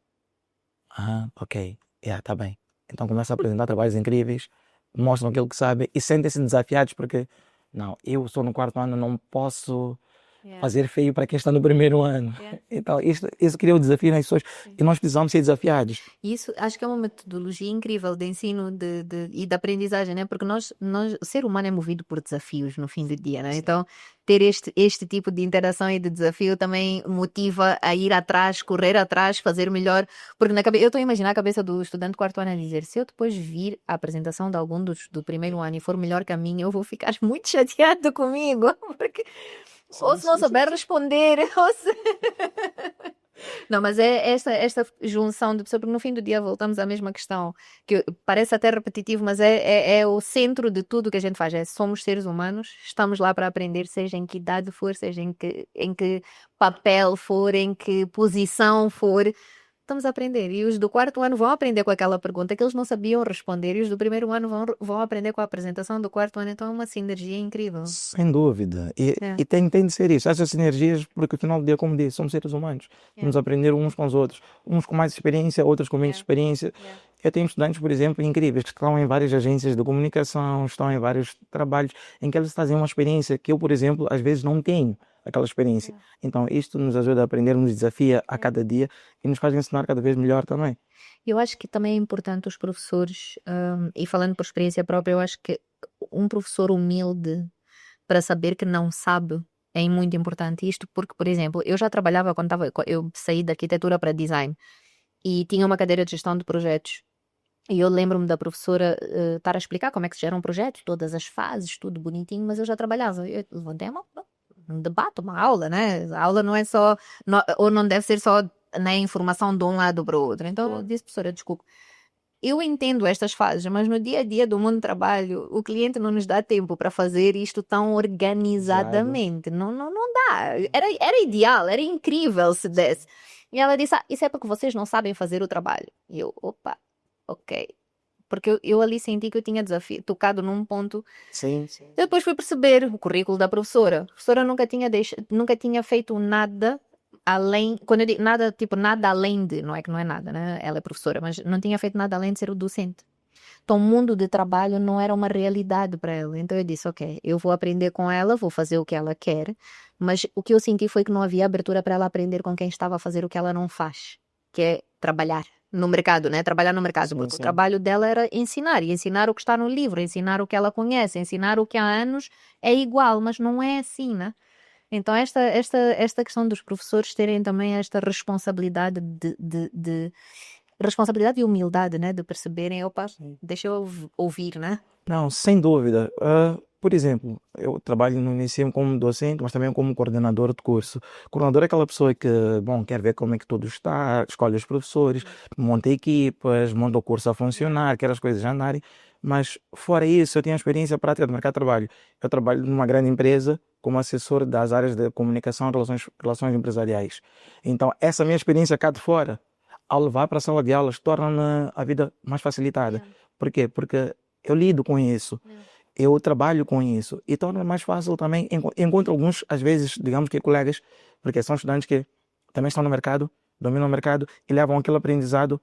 Ah, ok. Tá bem. Então começa a apresentar trabalhos incríveis, mostram aquilo que sabem e sentem-se desafiados porque, não, eu sou no quarto ano, não posso fazer feio para quem está no primeiro ano. Então, isso cria o desafio nas pessoas e nós precisamos ser desafiados. Isso acho que é uma metodologia incrível de ensino e de aprendizagem, né? Porque o ser humano é movido por desafios no fim do dia, né? Então, ter este tipo de interação e de desafio também motiva a ir atrás, correr atrás, fazer melhor. Porque eu estou a imaginar a cabeça do estudante do quarto ano a dizer: se eu depois vir a apresentação de algum do primeiro ano e for melhor que a minha, eu vou ficar muito chateado comigo. Porque ou se não souber responder, ou se... Não, mas é esta junção de pessoas, porque no fim do dia voltamos à mesma questão, que parece até repetitivo, mas é o centro de tudo que a gente faz. Somos seres humanos, estamos lá para aprender, seja em que idade for, seja em que papel for, em que posição for. Estamos a aprender. E os do quarto ano vão aprender com aquela pergunta que eles não sabiam responder, e os do primeiro ano vão aprender com a apresentação do quarto ano. Então é uma sinergia incrível. Sem dúvida. E tem de ser isso. Essas sinergias, porque no final do dia, como disse, somos seres humanos. Vamos aprender uns com os outros. Uns com mais experiência, outros com menos experiência. Eu tenho estudantes, por exemplo, incríveis, que estão em várias agências de comunicação, estão em vários trabalhos, em que eles fazem uma experiência que eu, por exemplo, às vezes não tenho aquela experiência. Então, isto nos ajuda a aprender, nos desafia a cada dia e nos faz ensinar cada vez melhor também. Eu acho que também é importante os professores, e falando por experiência própria, eu acho que um professor humilde para saber que não sabe é muito importante. Isto porque, por exemplo, eu já trabalhava eu saí da arquitetura para design e tinha uma cadeira de gestão de projetos. E eu lembro-me da professora estar a explicar como é que se gera um projeto, todas as fases, tudo bonitinho, mas eu já trabalhava. Eu levantei um debate, uma aula, né? A aula não é só, ou não deve ser só, né, informação de um lado para o outro. Então eu disse, professora, desculpe, eu entendo estas fases, mas no dia a dia do mundo do trabalho, o cliente não nos dá tempo para fazer isto tão organizadamente. Não dá. Era ideal, era incrível se desse. E ela disse, isso é porque vocês não sabem fazer o trabalho. E eu, opa, ok. Porque eu ali senti que eu tinha tocado num ponto. Sim. Eu depois fui perceber o currículo da professora. A professora nunca tinha feito nada além, quando eu digo nada, tipo nada além de, não é que não é nada, né? Ela é professora, mas não tinha feito nada além de ser o docente. Então o mundo de trabalho não era uma realidade para ela. Então eu disse, ok, eu vou aprender com ela, vou fazer o que ela quer, mas o que eu senti foi que não havia abertura para ela aprender com quem estava a fazer o que ela não faz, que é trabalhar no mercado, né? Trabalhar no mercado, porque o trabalho dela era ensinar, e ensinar o que está no livro, ensinar o que ela conhece, ensinar o que há anos é igual, mas não é assim, né? Então esta questão dos professores terem também esta responsabilidade de responsabilidade e humildade, né? De perceberem, opa, deixa eu ouvir, né? Não, sem dúvida. Por exemplo, eu trabalho no ensino como docente, mas também como coordenador de curso. Coordenador é aquela pessoa que, bom, quer ver como é que tudo está, escolhe os professores, monta equipas, monta o curso a funcionar, quer as coisas andarem. Mas fora isso, eu tenho experiência prática de mercado de trabalho. Eu trabalho numa grande empresa como assessor das áreas de comunicação e relações empresariais. Então, essa minha experiência cá de fora, ao levar para a sala de aulas, torna a vida mais facilitada. Por quê? Porque eu lido com isso. Eu trabalho com isso e torna mais fácil também. Encontro alguns, às vezes, digamos que colegas, porque são estudantes que também estão no mercado, dominam o mercado e levam aquele aprendizado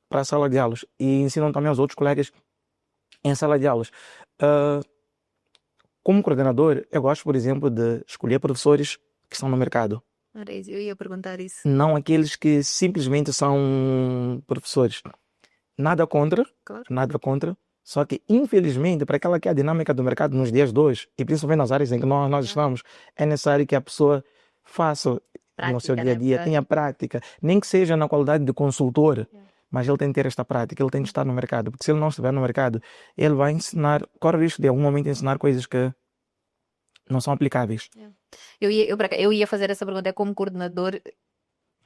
para a sala de aulas e ensinam também aos outros colegas em sala de aulas. Como coordenador, eu gosto, por exemplo, de escolher professores que estão no mercado. Eu ia perguntar isso. Não aqueles que simplesmente são professores. Nada contra, Claro. nada contra. Só que, infelizmente, para aquela que é a dinâmica do mercado nos dias de hoje, e principalmente nas áreas em que nós estamos, é necessário que a pessoa faça no seu dia a dia, tenha prática, nem que seja na qualidade de consultor, mas ele tem que ter esta prática, ele tem que estar no mercado, porque se ele não estiver no mercado, ele vai ensinar, corre o risco de algum momento ensinar coisas que não são aplicáveis. Eu ia fazer essa pergunta, como coordenador,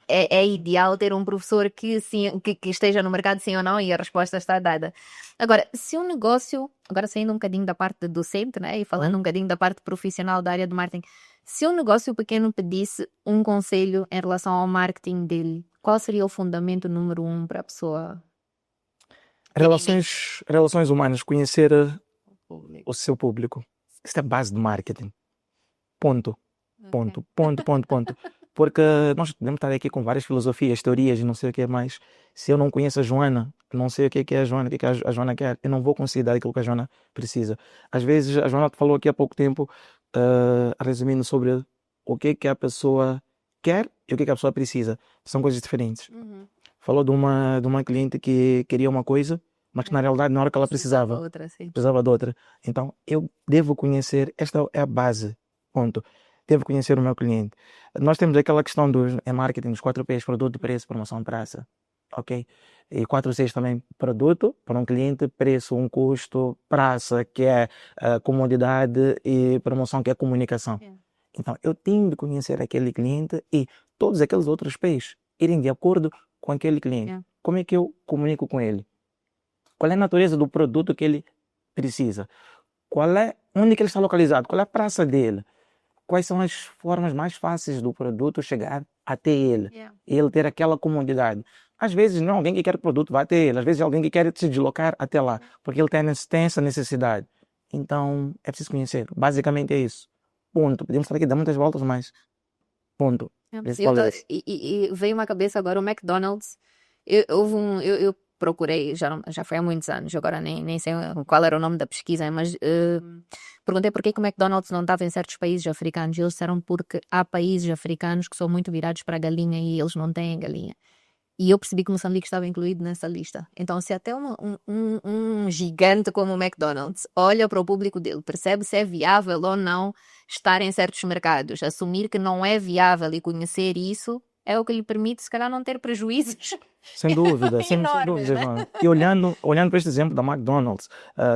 é ideal ter um professor que, sim, que esteja no mercado, sim ou não, e a resposta está dada. Agora, se um negócio, agora saindo um bocadinho da parte docente, né, e falando um bocadinho da parte profissional da área de marketing, se um negócio pequeno pedisse um conselho em relação ao marketing dele, qual seria o fundamento número 1 para a pessoa ter em mente? Relações humanas, conhecer Público. o seu público. Isso é a base de marketing. Ponto. Ok. Ponto. Porque nós podemos estar aqui com várias filosofias, teorias e não sei o que é mais. Se eu não conheço a Joana, não sei o que é a Joana, o que é que a Joana quer, eu não vou conseguir dar aquilo que a Joana precisa. Às vezes, a Joana falou aqui há pouco tempo, resumindo sobre o que a pessoa quer e o que a pessoa precisa. São coisas diferentes. Uhum. Falou de uma cliente que queria uma coisa, mas que na realidade, na hora que ela precisava, Outra, sim. precisava de outra. Então, eu devo conhecer, esta é a base, ponto. Devo conhecer o meu cliente. Nós temos aquela questão em marketing, dos 4 P's, produto, preço, promoção, praça, ok? E 4 C's também, produto, para um cliente, preço, um custo, praça, que é comodidade, e promoção, que é comunicação. Yeah. Então, eu tenho de conhecer aquele cliente e todos aqueles outros P's irem de acordo com aquele cliente. Yeah. Como é que eu comunico com ele? Qual é a natureza do produto que ele precisa? Onde que ele está localizado? Qual é a praça dele? Quais são as formas mais fáceis do produto chegar até ele? Yeah. E ele ter aquela comodidade. Às vezes não é alguém que quer o produto, vai até ele. Às vezes é alguém que quer se deslocar até lá, porque ele tem essa necessidade. Então é preciso conhecer. Basicamente é isso. Ponto. Podemos estar aqui a dar muitas voltas, mas ponto. Principal é esse. E veio-me à cabeça agora o McDonald's. Eu procurei, já foi há muitos anos, agora nem sei qual era o nome da pesquisa, mas perguntei porque que o McDonald's não estava em certos países africanos. E eles disseram porque há países africanos que são muito virados para a galinha e eles não têm galinha. E eu percebi que Moçambique estava incluído nessa lista. Então, se até um gigante como o McDonald's olha para o público dele, percebe se é viável ou não estar em certos mercados, assumir que não é viável e conhecer isso, é o que lhe permite, se calhar, não ter prejuízos Sem dúvida, sem enormes, dúvida, né? João. E olhando para este exemplo da McDonald's,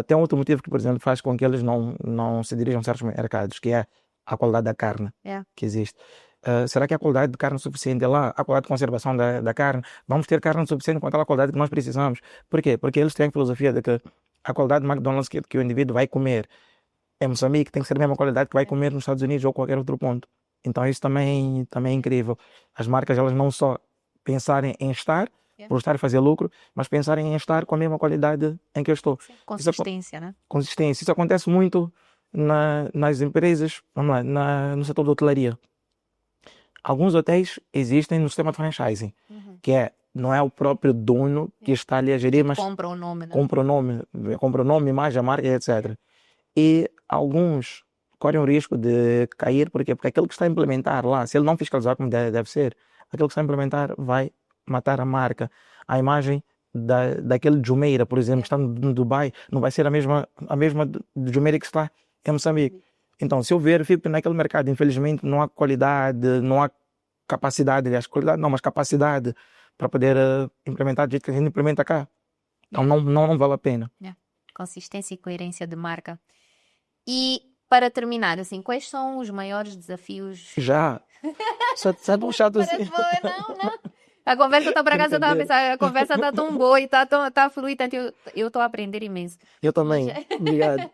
tem outro motivo que, por exemplo, faz com que eles não se dirijam a certos mercados, que é a qualidade da carne É. que existe. Será que a qualidade de carne suficiente é lá? A qualidade de conservação da carne? Vamos ter carne suficiente com aquela qualidade que nós precisamos. Por quê? Porque eles têm a filosofia de que a qualidade de McDonald's que o indivíduo vai comer em Moçambique tem que ser a mesma qualidade que vai comer nos Estados Unidos ou qualquer outro ponto. Então isso também é incrível. As marcas, elas não só pensarem em estar, por estar a fazer lucro, mas pensarem em estar com a mesma qualidade em que eu estou. Consistência, né? Consistência. Isso acontece muito nas empresas, vamos lá, no setor da hotelaria. Alguns hotéis existem no sistema de franchising, que não é o próprio dono que está ali a gerir, mas Compra o nome, né? compra o nome, imagem, a marca, etc. E alguns correm o risco de cair, porque aquele que está a implementar lá, se ele não fiscalizar como deve ser, aquele que está a implementar vai matar a marca. A imagem daquele Jumeirah, por exemplo, que está no Dubai, não vai ser a mesma de Jumeirah que está em Moçambique. Então, se eu verifico que naquele mercado, infelizmente, não há qualidade, não há capacidade, aliás, qualidade não, mas capacidade para poder implementar do jeito que a gente implementa cá. Então, não vale a pena. Consistência e coerência de marca. E, para terminar, assim, quais são os maiores desafios? Já. Só de um chato assim. Não. A conversa está para casa, eu estava a pensar, a conversa está tão boa e está a fluir tanto, eu estou a aprender imenso. Eu também. Obrigado.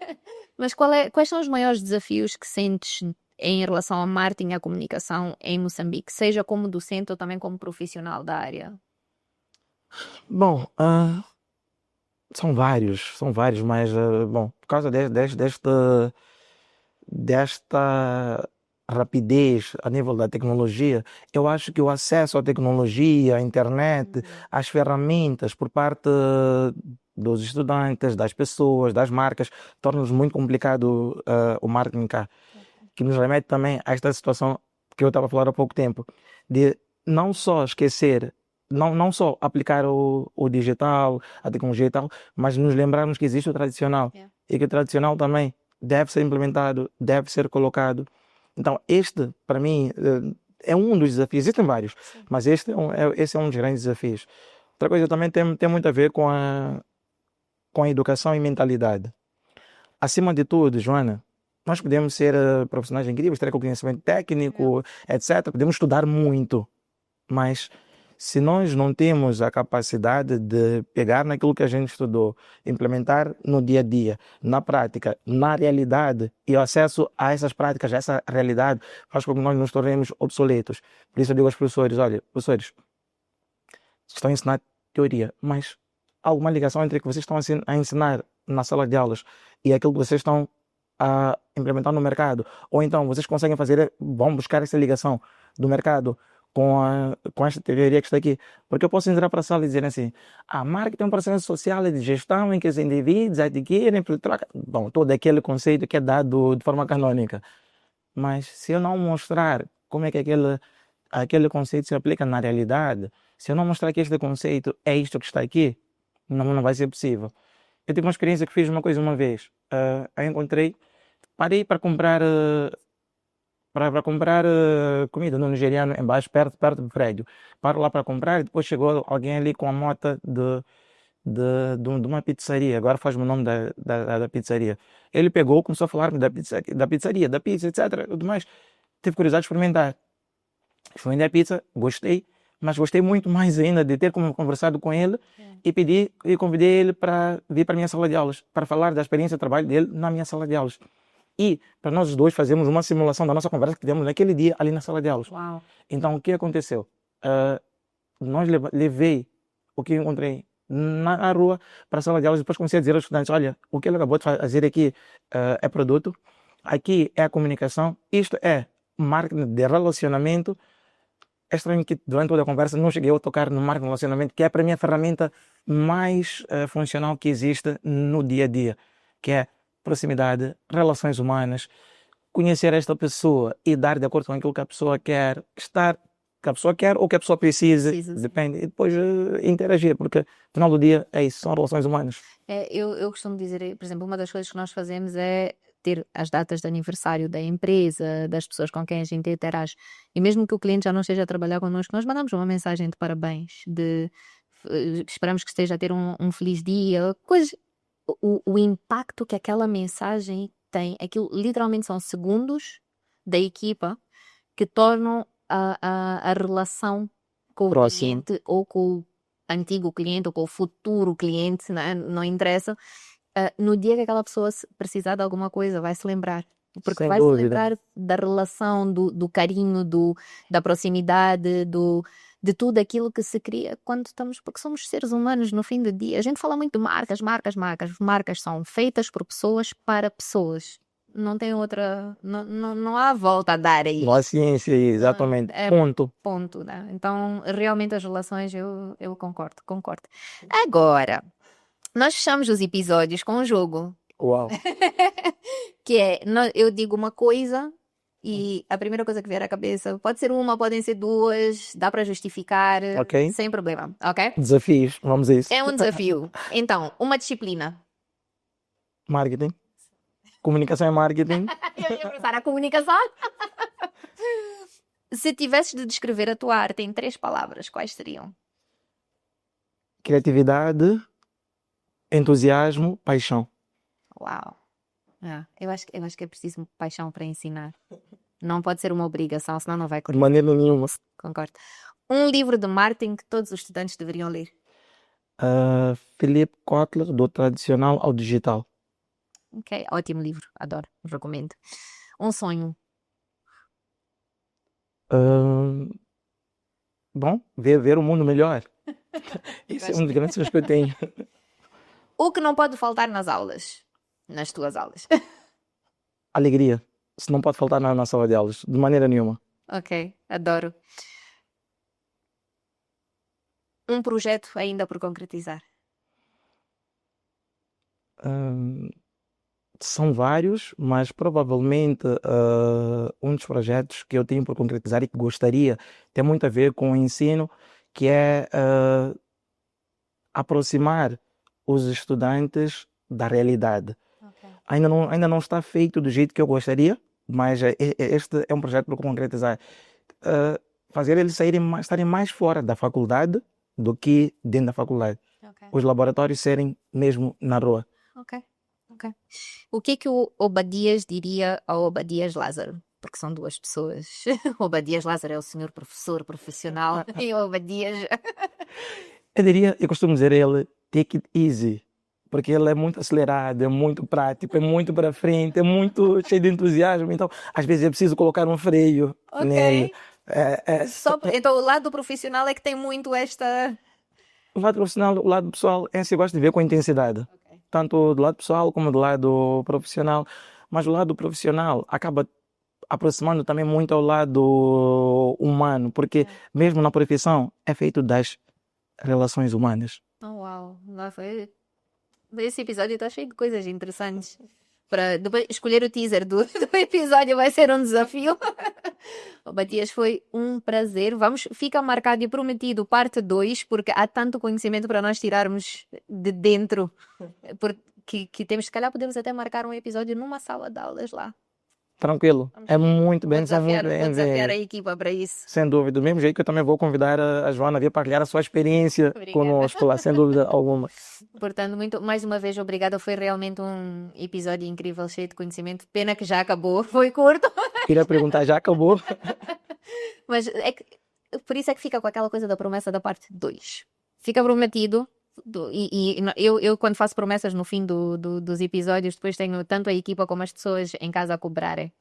Mas quais são os maiores desafios que sentes em relação ao marketing e à comunicação em Moçambique, seja como docente ou também como profissional da área? Bom, são vários, mas, bom, por causa desta rapidez a nível da tecnologia, eu acho que o acesso à tecnologia, à internet, às ferramentas por parte dos estudantes, das pessoas, das marcas, torna-nos muito complicado o marketing cá, que nos remete também a esta situação que eu estava a falar há pouco tempo, de não só esquecer, não só aplicar o digital, a tecnologia e tal, mas nos lembrarmos que existe o tradicional e que o tradicional também deve ser implementado, deve ser colocado. Então, este, para mim, é um dos desafios. Existem vários, mas esse é um dos grandes desafios. Outra coisa também tem muito a ver com a educação e mentalidade. Acima de tudo, Joana, nós podemos ser profissionais incríveis, ter conhecimento técnico, etc. Podemos estudar muito, Mas se nós não temos a capacidade de pegar naquilo que a gente estudou, implementar no dia a dia, na prática, na realidade, e o acesso a essas práticas, a essa realidade, faz com que nós nos tornemos obsoletos. Por isso eu digo aos professores, olha, professores, estão a ensinar teoria, mas há alguma ligação entre o que vocês estão a ensinar na sala de aulas e aquilo que vocês estão a implementar no mercado? Ou então vocês conseguem fazer, vão buscar essa ligação do mercado com esta teoria que está aqui? Porque eu posso entrar para a sala e dizer assim, marketing é um processo social e de gestão em que os indivíduos adquirem, trocam, bom, todo aquele conceito que é dado de forma canônica. Mas se eu não mostrar como é que aquele conceito se aplica na realidade, se eu não mostrar que este conceito é isto que está aqui, não vai ser possível. Eu tive uma experiência que fiz uma coisa uma vez. Eu encontrei, parei para comprar, comida no nigeriano embaixo, perto do prédio. Paro lá para comprar e depois chegou alguém ali com a moto de uma pizzaria. Agora faz-me o nome da pizzaria. Ele pegou, começou a falar-me da pizzaria, da pizza, etc. Tudo mais. Tive curiosidade de experimentar. Experimentei a pizza, gostei, mas gostei muito mais ainda de ter conversado com ele e convidei ele para vir para a minha sala de aulas, para falar da experiência de trabalho dele na minha sala de aulas. E para nós os dois fazermos uma simulação da nossa conversa que tivemos naquele dia ali na sala de aulas. Uau. Então, o que aconteceu? Nós levei o que encontrei na rua para a sala de aulas e depois comecei a dizer aos estudantes, olha, o que ele acabou de fazer aqui é produto, aqui é a comunicação, isto é marketing de relacionamento. É estranho que durante toda a conversa não cheguei a tocar no marketing de relacionamento, que é para mim a ferramenta mais funcional que existe no dia a dia, que é proximidade, relações humanas, conhecer esta pessoa e dar de acordo com aquilo que a pessoa quer, que a pessoa quer ou que a pessoa precisa, depende, e depois interagir, porque no final do dia é isso, são relações humanas. Eu costumo dizer, por exemplo, uma das coisas que nós fazemos é ter as datas de aniversário da empresa, das pessoas com quem a gente interage. E mesmo que o cliente já não esteja a trabalhar connosco, nós mandamos uma mensagem de parabéns, esperamos que esteja a ter um feliz dia, coisas. O impacto que aquela mensagem tem, aquilo literalmente são segundos da equipa que tornam a relação com o Próximo. cliente ou com o antigo cliente ou com o futuro cliente, não interessa. No dia que aquela pessoa precisar de alguma coisa, vai se lembrar. Porque Sem vai se dúvida. lembrar da relação, do carinho, da proximidade, de tudo aquilo que se cria quando estamos, porque somos seres humanos no fim do dia. A gente fala muito de marcas. Marcas são feitas por pessoas para pessoas. Não tem outra, não há volta a dar aí. Não há ciência aí, exatamente. Ponto, né? Então, realmente as relações, eu concordo. Agora, nós fechamos os episódios com um jogo. Uau. Que é, eu digo uma coisa e a primeira coisa que vier à cabeça, pode ser uma, podem ser duas, dá para justificar, Ok. sem problema, ok? Desafios, vamos a isso. É um desafio. Então, uma disciplina. Marketing. Comunicação é marketing. Eu ia pensar a comunicação. Se tivesses de descrever a tua arte em 3 palavras, quais seriam? Criatividade, entusiasmo, paixão. Uau. Eu acho que é preciso paixão para ensinar. Não pode ser uma obrigação, senão não vai De correr. maneira nenhuma. Concordo. Um livro de marketing que todos os estudantes deveriam ler. Philip Kotler, do tradicional ao digital. Ok, ótimo livro, adoro, recomendo. Um sonho. Bom, ver o mundo melhor. Isso é um dos grandes sonhos que eu tenho. O que não pode faltar nas aulas? Nas tuas aulas. Alegria. Isso não pode faltar na sala de aulas, de maneira nenhuma. Ok, adoro. Um projeto ainda por concretizar. São vários, mas provavelmente um dos projetos que eu tenho por concretizar e que gostaria tem muito a ver com o ensino, que é aproximar os estudantes da realidade. Ok. Ainda não está feito do jeito que eu gostaria, mas este é um projeto por concretizar. Fazer eles estarem mais fora da faculdade do que dentro da faculdade. Ok. Os laboratórios serem mesmo na rua. Ok. O que é que o Obadias diria ao Obadias Lázaro? porque são duas pessoas. O Obadias Lázaro é o senhor professor profissional e o Obadias. Eu costumo dizer a ele, take it easy. Porque ele é muito acelerado, é muito prático, é muito para frente, é muito cheio de entusiasmo. Então, às vezes é preciso colocar um freio nele. É, Então, o lado profissional é que tem muito esta. o lado profissional, o lado pessoal, esse eu gosto de ver com intensidade. Tanto do lado pessoal como do lado profissional. Mas o lado profissional acaba aproximando também muito ao lado humano, porque mesmo na profissão é feito das relações humanas. Oh, uau! Esse episódio está cheio de coisas interessantes. Para depois escolher o teaser do episódio vai ser um desafio. O Matias, foi um prazer. Fica marcado e prometido parte 2, porque há tanto conhecimento para nós tirarmos de dentro. Que temos, se calhar podemos até marcar um episódio numa sala de aulas lá. Tranquilo. É muito bem, Vou desafiar a equipa para isso. Sem dúvida. Do mesmo jeito que eu também vou convidar a Joana a vir partilhar a sua experiência conosco lá, sem dúvida alguma. Portanto, mais uma vez, obrigada. Foi realmente um episódio incrível, cheio de conhecimento. Pena que já acabou. Foi curto. Queria perguntar, já acabou? Mas por isso é que fica com aquela coisa da promessa da parte 2. Fica prometido. Eu quando faço promessas no fim dos episódios, depois tenho tanto a equipa como as pessoas em casa a cobrarem.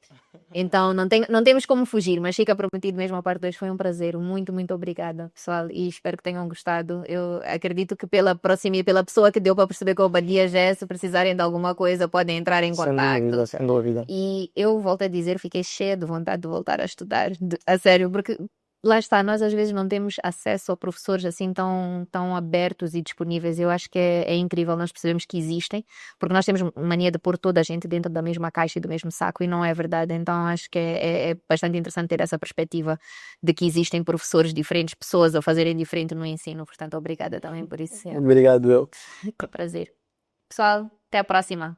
Então não temos como fugir, mas fica prometido mesmo a parte 2. Foi um prazer, muito, muito obrigada, pessoal, e espero que tenham gostado. Eu acredito que pela proximidade, pela pessoa que deu para perceber que o Obadias é, se precisarem de alguma coisa, podem entrar em contacto. Sem dúvida. E eu volto a dizer, fiquei cheia de vontade de voltar a estudar, a sério, porque lá está, nós às vezes não temos acesso a professores assim tão abertos e disponíveis. Eu acho que é incrível nós percebemos que existem, porque nós temos mania de pôr toda a gente dentro da mesma caixa e do mesmo saco, e não é verdade. Então acho que é bastante interessante ter essa perspectiva de que existem professores diferentes, pessoas a fazerem diferente no ensino. Portanto, obrigada também por isso. Obrigado, eu. Que prazer. Pessoal, até a próxima.